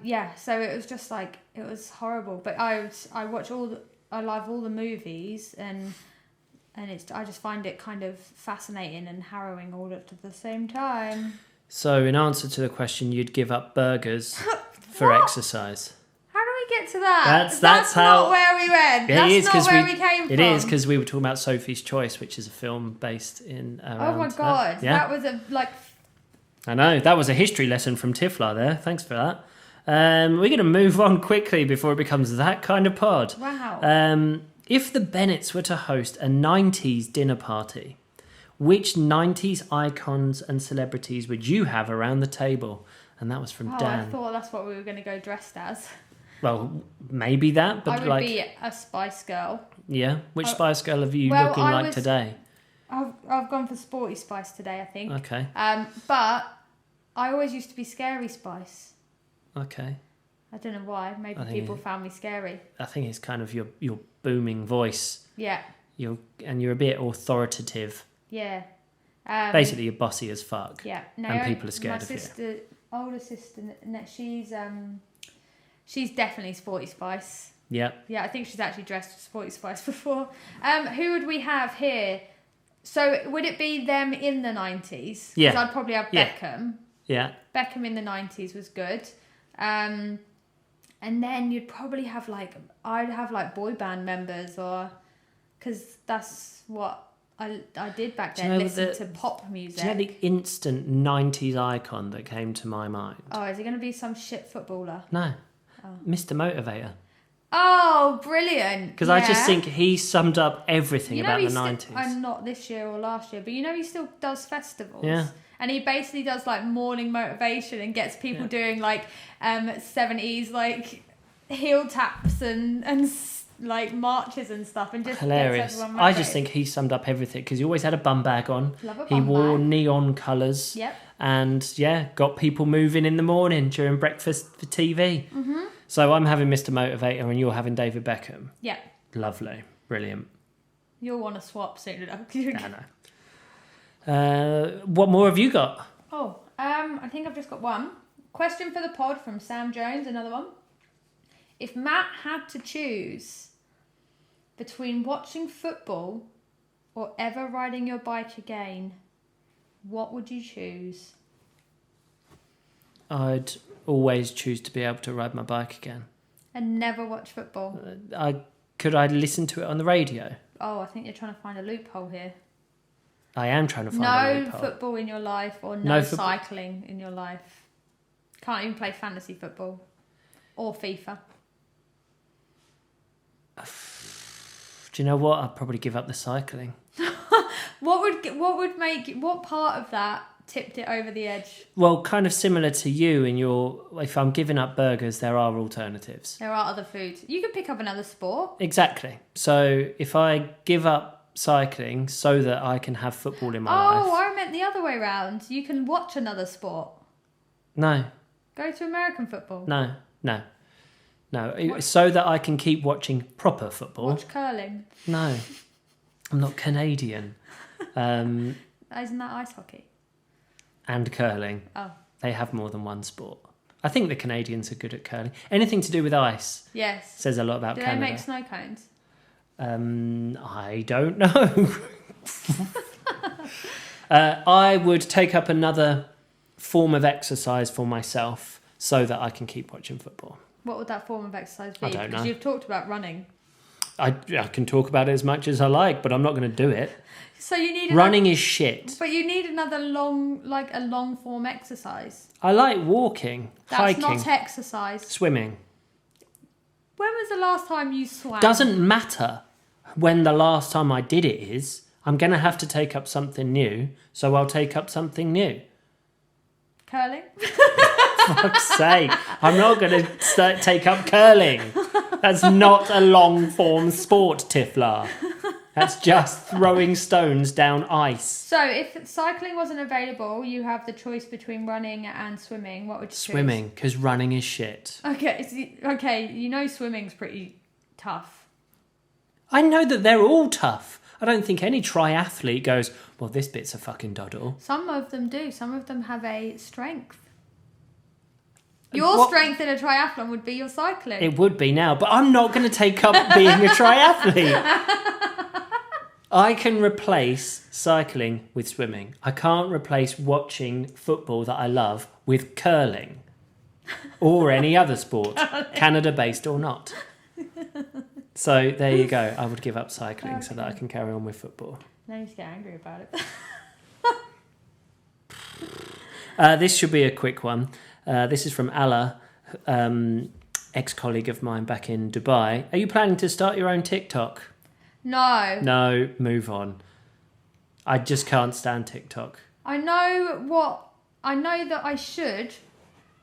Yeah. So it was just like it was horrible. But I love all the movies and I just find it kind of fascinating and harrowing all at the same time. So, in answer to the question, you'd give up burgers for exercise. How do we get to that? That's how, not where we went. That's not where we came from. It is because we were talking about Sophie's Choice, which is a film based in around... Oh my God. That was I know. That was a history lesson from Tifla there. Thanks for that. We're going to move on quickly before it becomes that kind of pod. Wow. If the Bennetts were to host a 90s dinner party, which 90s icons and celebrities would you have around the table? And that was from Dan. I thought that's what we were going to go dressed as. Well, maybe that, but I would be a Spice Girl. Yeah? Which Spice Girl are you looking like today? I've gone for Sporty Spice today, I think. Okay. But I always used to be Scary Spice. Okay. I don't know why. Maybe people found me scary. I think it's kind of your booming voice. Yeah. You're a bit authoritative. Yeah. Basically, you're bossy as fuck. Yeah. And people are scared of you. My older sister, she's definitely Sporty Spice. Yeah. Yeah, I think she's actually dressed as Sporty Spice before. Who would we have here? So would it be them in the 90s? Yeah. Because I'd probably have Beckham. Yeah. Beckham in the 90s was good. And then you'd probably have I'd have boy band members because that's what I did back then, listen to pop music. Do you know the instant 90s icon that came to my mind? Oh, is it going to be some shit footballer? No. Mr. Motivator. Oh, brilliant. Because I just think he summed up everything about the 90s. I'm not this year or last year, but he still does festivals. Yeah. And he basically does morning motivation and gets people doing 70s heel taps and marches and stuff and just hilarious. Gets everyone motivated. I just think he summed up everything because he always had a bum bag on. Love a bum he wore bag. Neon colours. Yep. And got people moving in the morning during breakfast for TV. Mm-hmm. So I'm having Mr. Motivator and you're having David Beckham. Yep. Lovely. Brilliant. You'll want to swap soon enough. No. What more have you got? Oh, I think I've just got one. Question for the pod from Sam Jones, another one. If Matt had to choose between watching football or ever riding your bike again, what would you choose? I'd always choose to be able to ride my bike again. And never watch football? Could I listen to it on the radio? Oh, I think you're trying to find a loophole here. I am trying to find a loophole. No football in your life or no cycling in your life. Can't even play fantasy football or FIFA. Do you know what? I'd probably give up the cycling. What part of that tipped it over the edge? Well, kind of similar to you if I'm giving up burgers, there are alternatives. There are other foods. You could pick up another sport. Exactly. So if I give up cycling so that I can have football in my life. Oh, I meant the other way round. You can watch another sport. No. Go to American football. No. So that I can keep watching proper football. Watch curling. No. I'm not Canadian. Isn't that ice hockey? And curling. Oh. They have more than one sport. I think the Canadians are good at curling. Anything to do with ice. Yes. Says a lot about Canada. Do they make snow cones? I don't know. I would take up another form of exercise for myself so that I can keep watching football. What would that form of exercise be? I don't know. Because you've talked about running. I can talk about it as much as I like, but I'm not going to do it. So you need running is shit. But you need another long form exercise. I like walking, hiking. That's not exercise. Swimming. When was the last time you swam? Doesn't matter when the last time I did it is. I'm going to have to take up something new, so I'll take up something new. Curling? Fuck's sake. I'm not going to take up curling. That's not a long form sport, Tiffler. That's just throwing stones down ice. So if cycling wasn't available, you have the choice between running and swimming. What would you choose? Swimming, because running is shit. Okay, you know swimming's pretty tough. I know that they're all tough. I don't think any triathlete goes, well, this bit's a fucking doddle. Some of them do. Some of them have a strength. Your strength in a triathlon would be your cycling. It would be now, but I'm not going to take up being a triathlete. I can replace cycling with swimming. I can't replace watching football that I love with curling or any other sport, Canada-based or not. So there you go. I would give up cycling so that I can carry on with football. Now you just get angry about it. This should be a quick one. This is from Allah, ex-colleague of mine back in Dubai. Are you planning to start your own TikTok? No. No, move on. I just can't stand TikTok. I know that I should,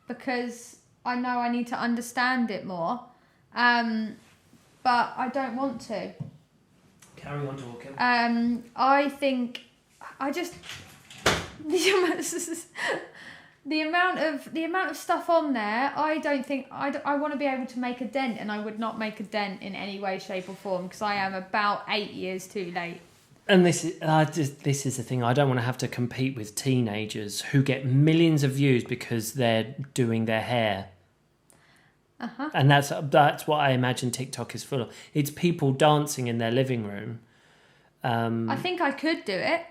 because I know I need to understand it more. But I don't want to. Carry on talking. I think the amount of stuff on there, I don't think I want to be able to make a dent, and I would not make a dent in any way, shape or form, because I am about 8 years too late. And this is the thing. I don't want to have to compete with teenagers who get millions of views because they're doing their hair. Uh-huh. And that's what I imagine TikTok is full of. It's people dancing in their living room. I think I could do it.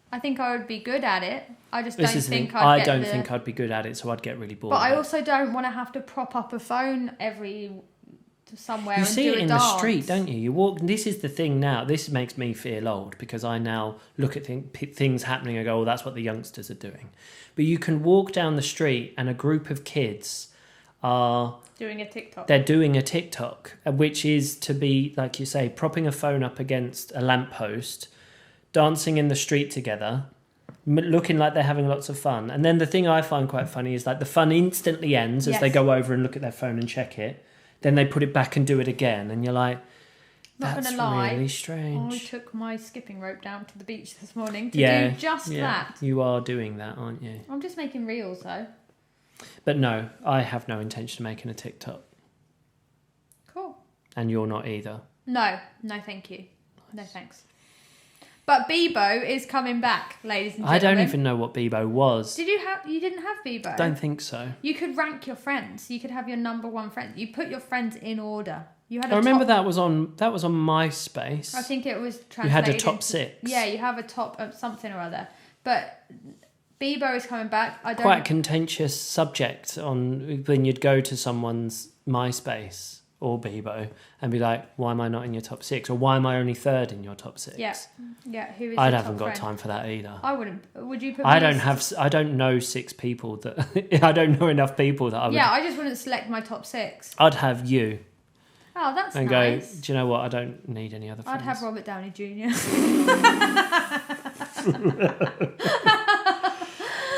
I think I would be good at it. I just don't think I don't think I'd be good at it, so I'd get really bored. But I also don't want to have to prop up a phone somewhere. You and see do it in dance. the street, don't you? You walk. This is the thing now. This makes me feel old because I now look at things happening and go, "Oh, that's what the youngsters are doing." But you can walk down the street and a group of kids are doing a TikTok. They're doing a TikTok, which is to be, like you say, propping a phone up against a lamppost, dancing in the street together, looking like they're having lots of fun. And then the thing I find quite funny is like the fun instantly ends as they go over and look at their phone and check it. Then they put it back and do it again, and you're like, that's really strange. I took my skipping rope down to the beach this morning to do just that. You are doing that, aren't you? I'm just making reels though. But no, I have no intention of making a TikTok. Cool. And you're not either. No, thank you. No thanks. But Bebo is coming back, ladies and gentlemen. I don't even know what Bebo was. You didn't have Bebo? Don't think so. You could rank your friends. You could have your number one friend. You put your friends in order. I remember that was on MySpace. I think it was translated. You had a top 6. Yeah, you have a top of something or other. But Bebo is coming back. Quite a contentious subject on when you'd go to someone's MySpace or Bebo and be like, why am I not in your top 6? Or why am I only 3rd in your top 6? Yeah. Who is I your haven't top got friend? time for that either. I wouldn't. Would you put me I don't know 6 people that... I don't know enough people that I would... Yeah, I just wouldn't select my top 6. I'd have you. Oh, that's and nice. Go, do you know what? I don't need any other friends. I'd have Robert Downey Jr.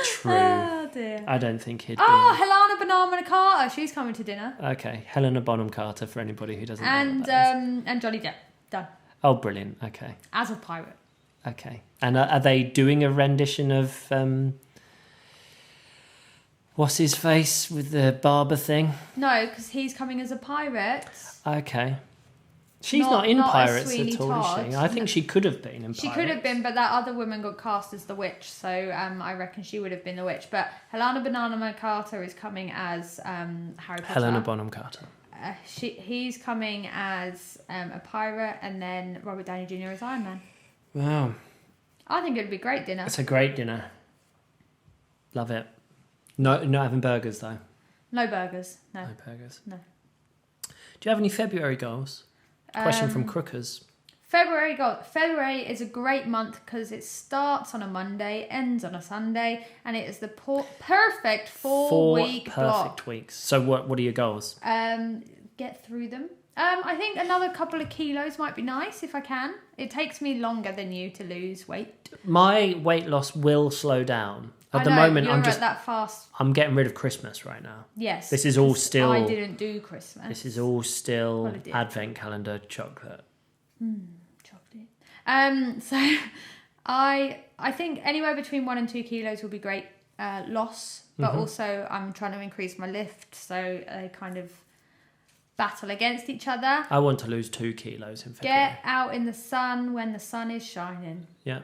True. Oh, dear. I don't think he'd be... Helena Bonham Carter. She's coming to dinner. Okay. Helena Bonham Carter, for anybody who doesn't know what that is. And Johnny Depp. Done. Oh, brilliant. Okay. As a pirate. Okay. And are they doing a rendition of... what's his face with the barber thing? No, because he's coming as a pirate. Okay. She's not in Pirates at all, Todd. is she? I think she could have been in Pirates. She could have been, but that other woman got cast as the witch, so I reckon she would have been the witch. But Helena Bonham Carter is coming as Harry Potter. Helena Bonham Carter. He's coming as a pirate, and then Robert Downey Jr. as Iron Man. Wow. I think it would be a great dinner. It's a great dinner. Love it. No, not having burgers though. No burgers. No. No burgers. No. Do you have any February goals? Question from Crookers. February is a great month because it starts on a Monday, ends on a Sunday, and it is the perfect 4-week block. Perfect weeks. So what are your goals? Get through them. I think another couple of kilos might be nice if I can. It takes me longer than you to lose weight. My weight loss will slow down. At the know, moment, you're I'm just at that fast. I'm getting rid of Christmas right now. Yes. This is all still. I didn't do Christmas. This is all still Holiday. advent calendar chocolate. Chocolate. So I think anywhere between 1 and 2 kilos will be great loss, but also I'm trying to increase my lift, so they kind of battle against each other. I want to lose 2 kilos in February. Get out in the sun when the sun is shining. Yeah.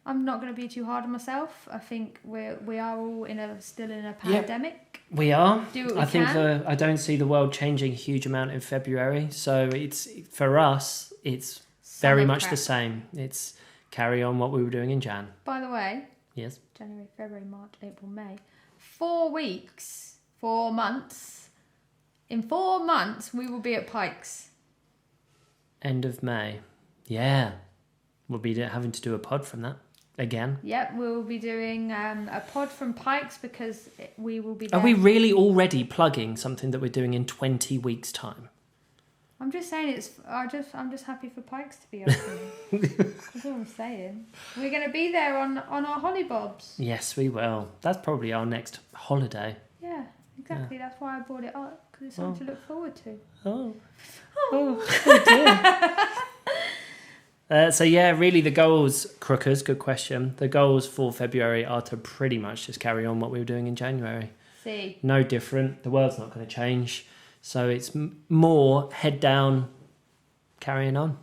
I'm not going to be too hard on myself. I think we are all still in a pandemic. We are. Do what we I think can. I don't see the world changing a huge amount in February. So it's for us, it's very much the same. It's carry on what we were doing in Jan. By the way, Yes. January, February, March, April, May. 4 weeks, 4 months. In 4 months, we will be at Pikes. End of May. Yeah. We'll be having to do a pod from that again. Yep, we'll be doing a pod from Pikes because we will be there. Are we really already plugging something that we're doing in 20 weeks' time? I'm just saying I'm just happy for Pikes to be open. That's all I'm saying. We're going to be there on our hollybobs. Yes, we will. That's probably our next holiday. Yeah, exactly. Yeah. That's why I brought it up, because it's something to look forward to. Oh dear. So yeah, really the goals, Crookers, good question. The goals for February are to pretty much just carry on what we were doing in January. See. No different. The world's not going to change. So it's more head down, carrying on.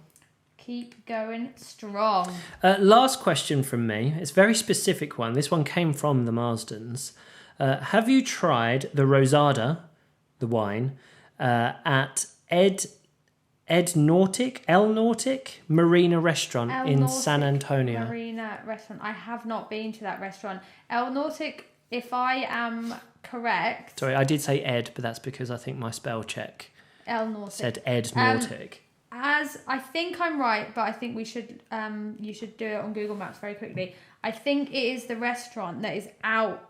Keep going strong. Last question from me. It's a very specific one. This one came from the Marsdens. Have you tried the Rosada, the wine, at El Nautic Marina Restaurant in San Antonio? Marina Restaurant. I have not been to that restaurant. El Nautic, if I am correct. Sorry, I did say Ed, but that's because I think my spell check said Ed Nautic. As I think I'm right, but I think you should do it on Google Maps very quickly. I think it is the restaurant that is out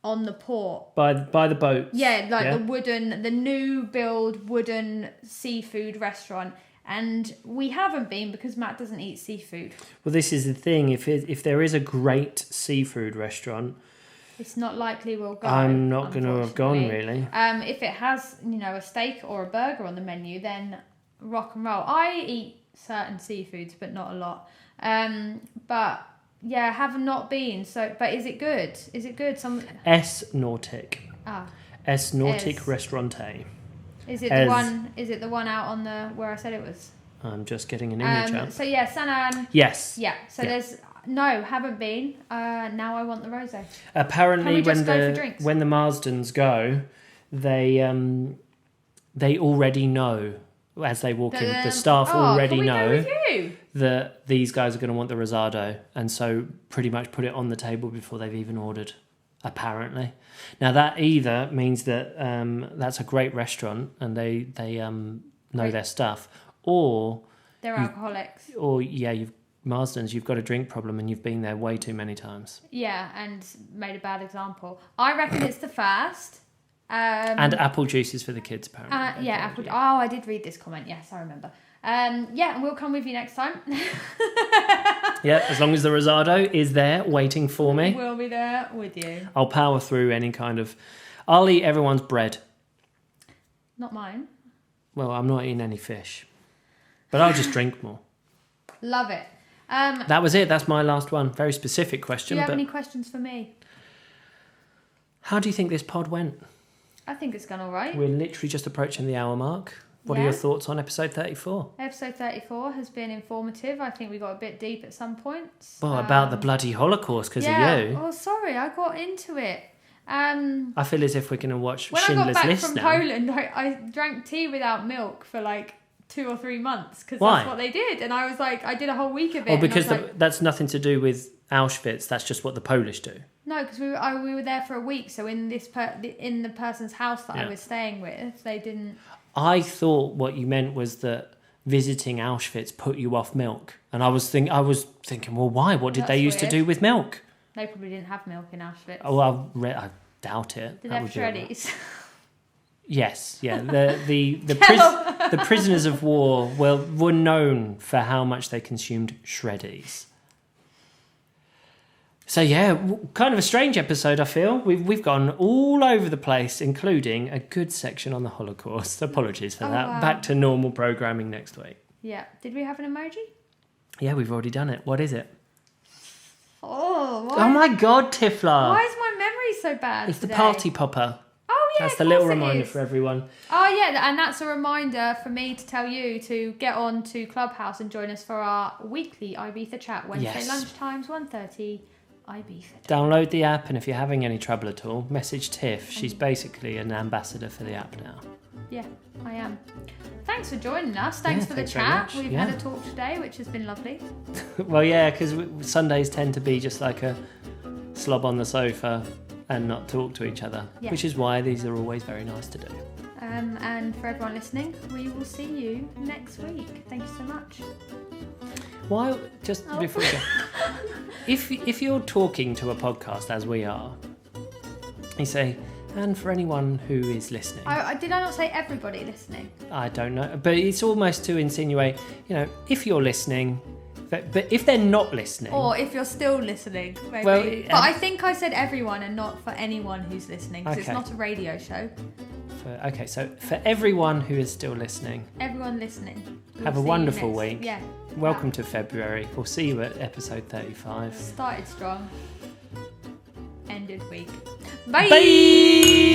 on the port by the boat. Yeah, the new build wooden seafood restaurant. And we haven't been because Matt doesn't eat seafood. Well, this is the thing. If there is a great seafood restaurant, it's not likely we'll go. I'm not going to have gone, really. If it has, a steak or a burger on the menu, then rock and roll. I eat certain seafoods, but not a lot. But yeah, have not been. So, but is it good? Is it good? S Nautic. S Nautic S. Restaurante. Is it the one? Is it the one out on the where I said it was? I'm just getting an image up. So yeah, San An. Yes. Yeah. So there's haven't been. Now I want the rosé. Apparently, when the Marsdens go, they already know as they walk in. The staff already know that these guys are going to want the rosado, and so pretty much put it on the table before they've even ordered. Apparently, now that either means that that's a great restaurant and they know their stuff, or they're alcoholics, or Marsdens, you've got a drink problem and you've been there way too many times. Yeah, and made a bad example. I reckon it's the first. And apple juices for the kids, apparently. Apple. Oh, I did read this comment. Yes, I remember. And we'll come with you next time. Yeah, as long as the rosado is there waiting for me. We'll be there with you. I'll power through any kind of... I'll eat everyone's bread. Not mine. Well, I'm not eating any fish. But I'll just drink more. Love it. That was it. That's my last one. Very specific question. Do you have any questions for me? How do you think this pod went? I think it's gone all right. We're literally just approaching the hour mark. What are your thoughts on episode 34? Episode 34 has been informative. I think we got a bit deep at some points. Well, about the bloody Holocaust because of you. Oh, sorry, I got into it. I feel as if we're going to watch When Schindler's I got back List from now. Poland, I drank tea without milk for like 2 or 3 months because Why? that's what they did. And I was like, I did a whole week of it. Oh, because and I was that's nothing to do with Auschwitz, that's just what the Polish do. No, because we were there for a week. So in in the person's house that I was staying with, they didn't. I thought what you meant was that visiting Auschwitz put you off milk, and I was thinking, well, why? What did they used to do with milk? They probably didn't have milk in Auschwitz. Oh, I doubt it. Did they have shreddies? Yes, yeah. The prisoners of war were known for how much they consumed shreddies. So yeah, kind of a strange episode, I feel. We've gone all over the place, including a good section on the Holocaust. Apologies for that. Wow. Back to normal programming next week. Yeah. Did we have an emoji? Yeah, we've already done it. What is it? Oh my God, Tiffler. Why is my memory so bad It's today? the party popper. Oh, yeah, that's the little reminder for everyone. Oh, yeah, and that's a reminder for me to tell you to get on to Clubhouse and join us for our weekly Ibiza chat. Wednesday lunchtimes, 1:30, Ibiza. Download the app, and if you're having any trouble at all, message Tiff. She's basically an ambassador for the app now. Yeah, I am. Thanks for joining us. Thanks for the chat. We've had a talk today, which has been lovely. Well, yeah, because Sundays tend to be just like a slob on the sofa and not talk to each other, which is why these are always very nice to do. And for everyone listening, we will see you next week. Thank you so much. Why? Just before we go, if you're talking to a podcast as we are, you say, and for anyone who is listening. Did I not say everybody listening? I don't know, but it's almost to insinuate, if you're listening. But if they're not listening... Or if you're still listening, maybe. Well, but I think I said everyone and not for anyone who's listening, because it's not a radio show. So for everyone who is still listening... Everyone listening. Have a wonderful week. Yeah. Welcome to February. We'll see you at episode 35. Started strong. Ended weak. Bye! Bye!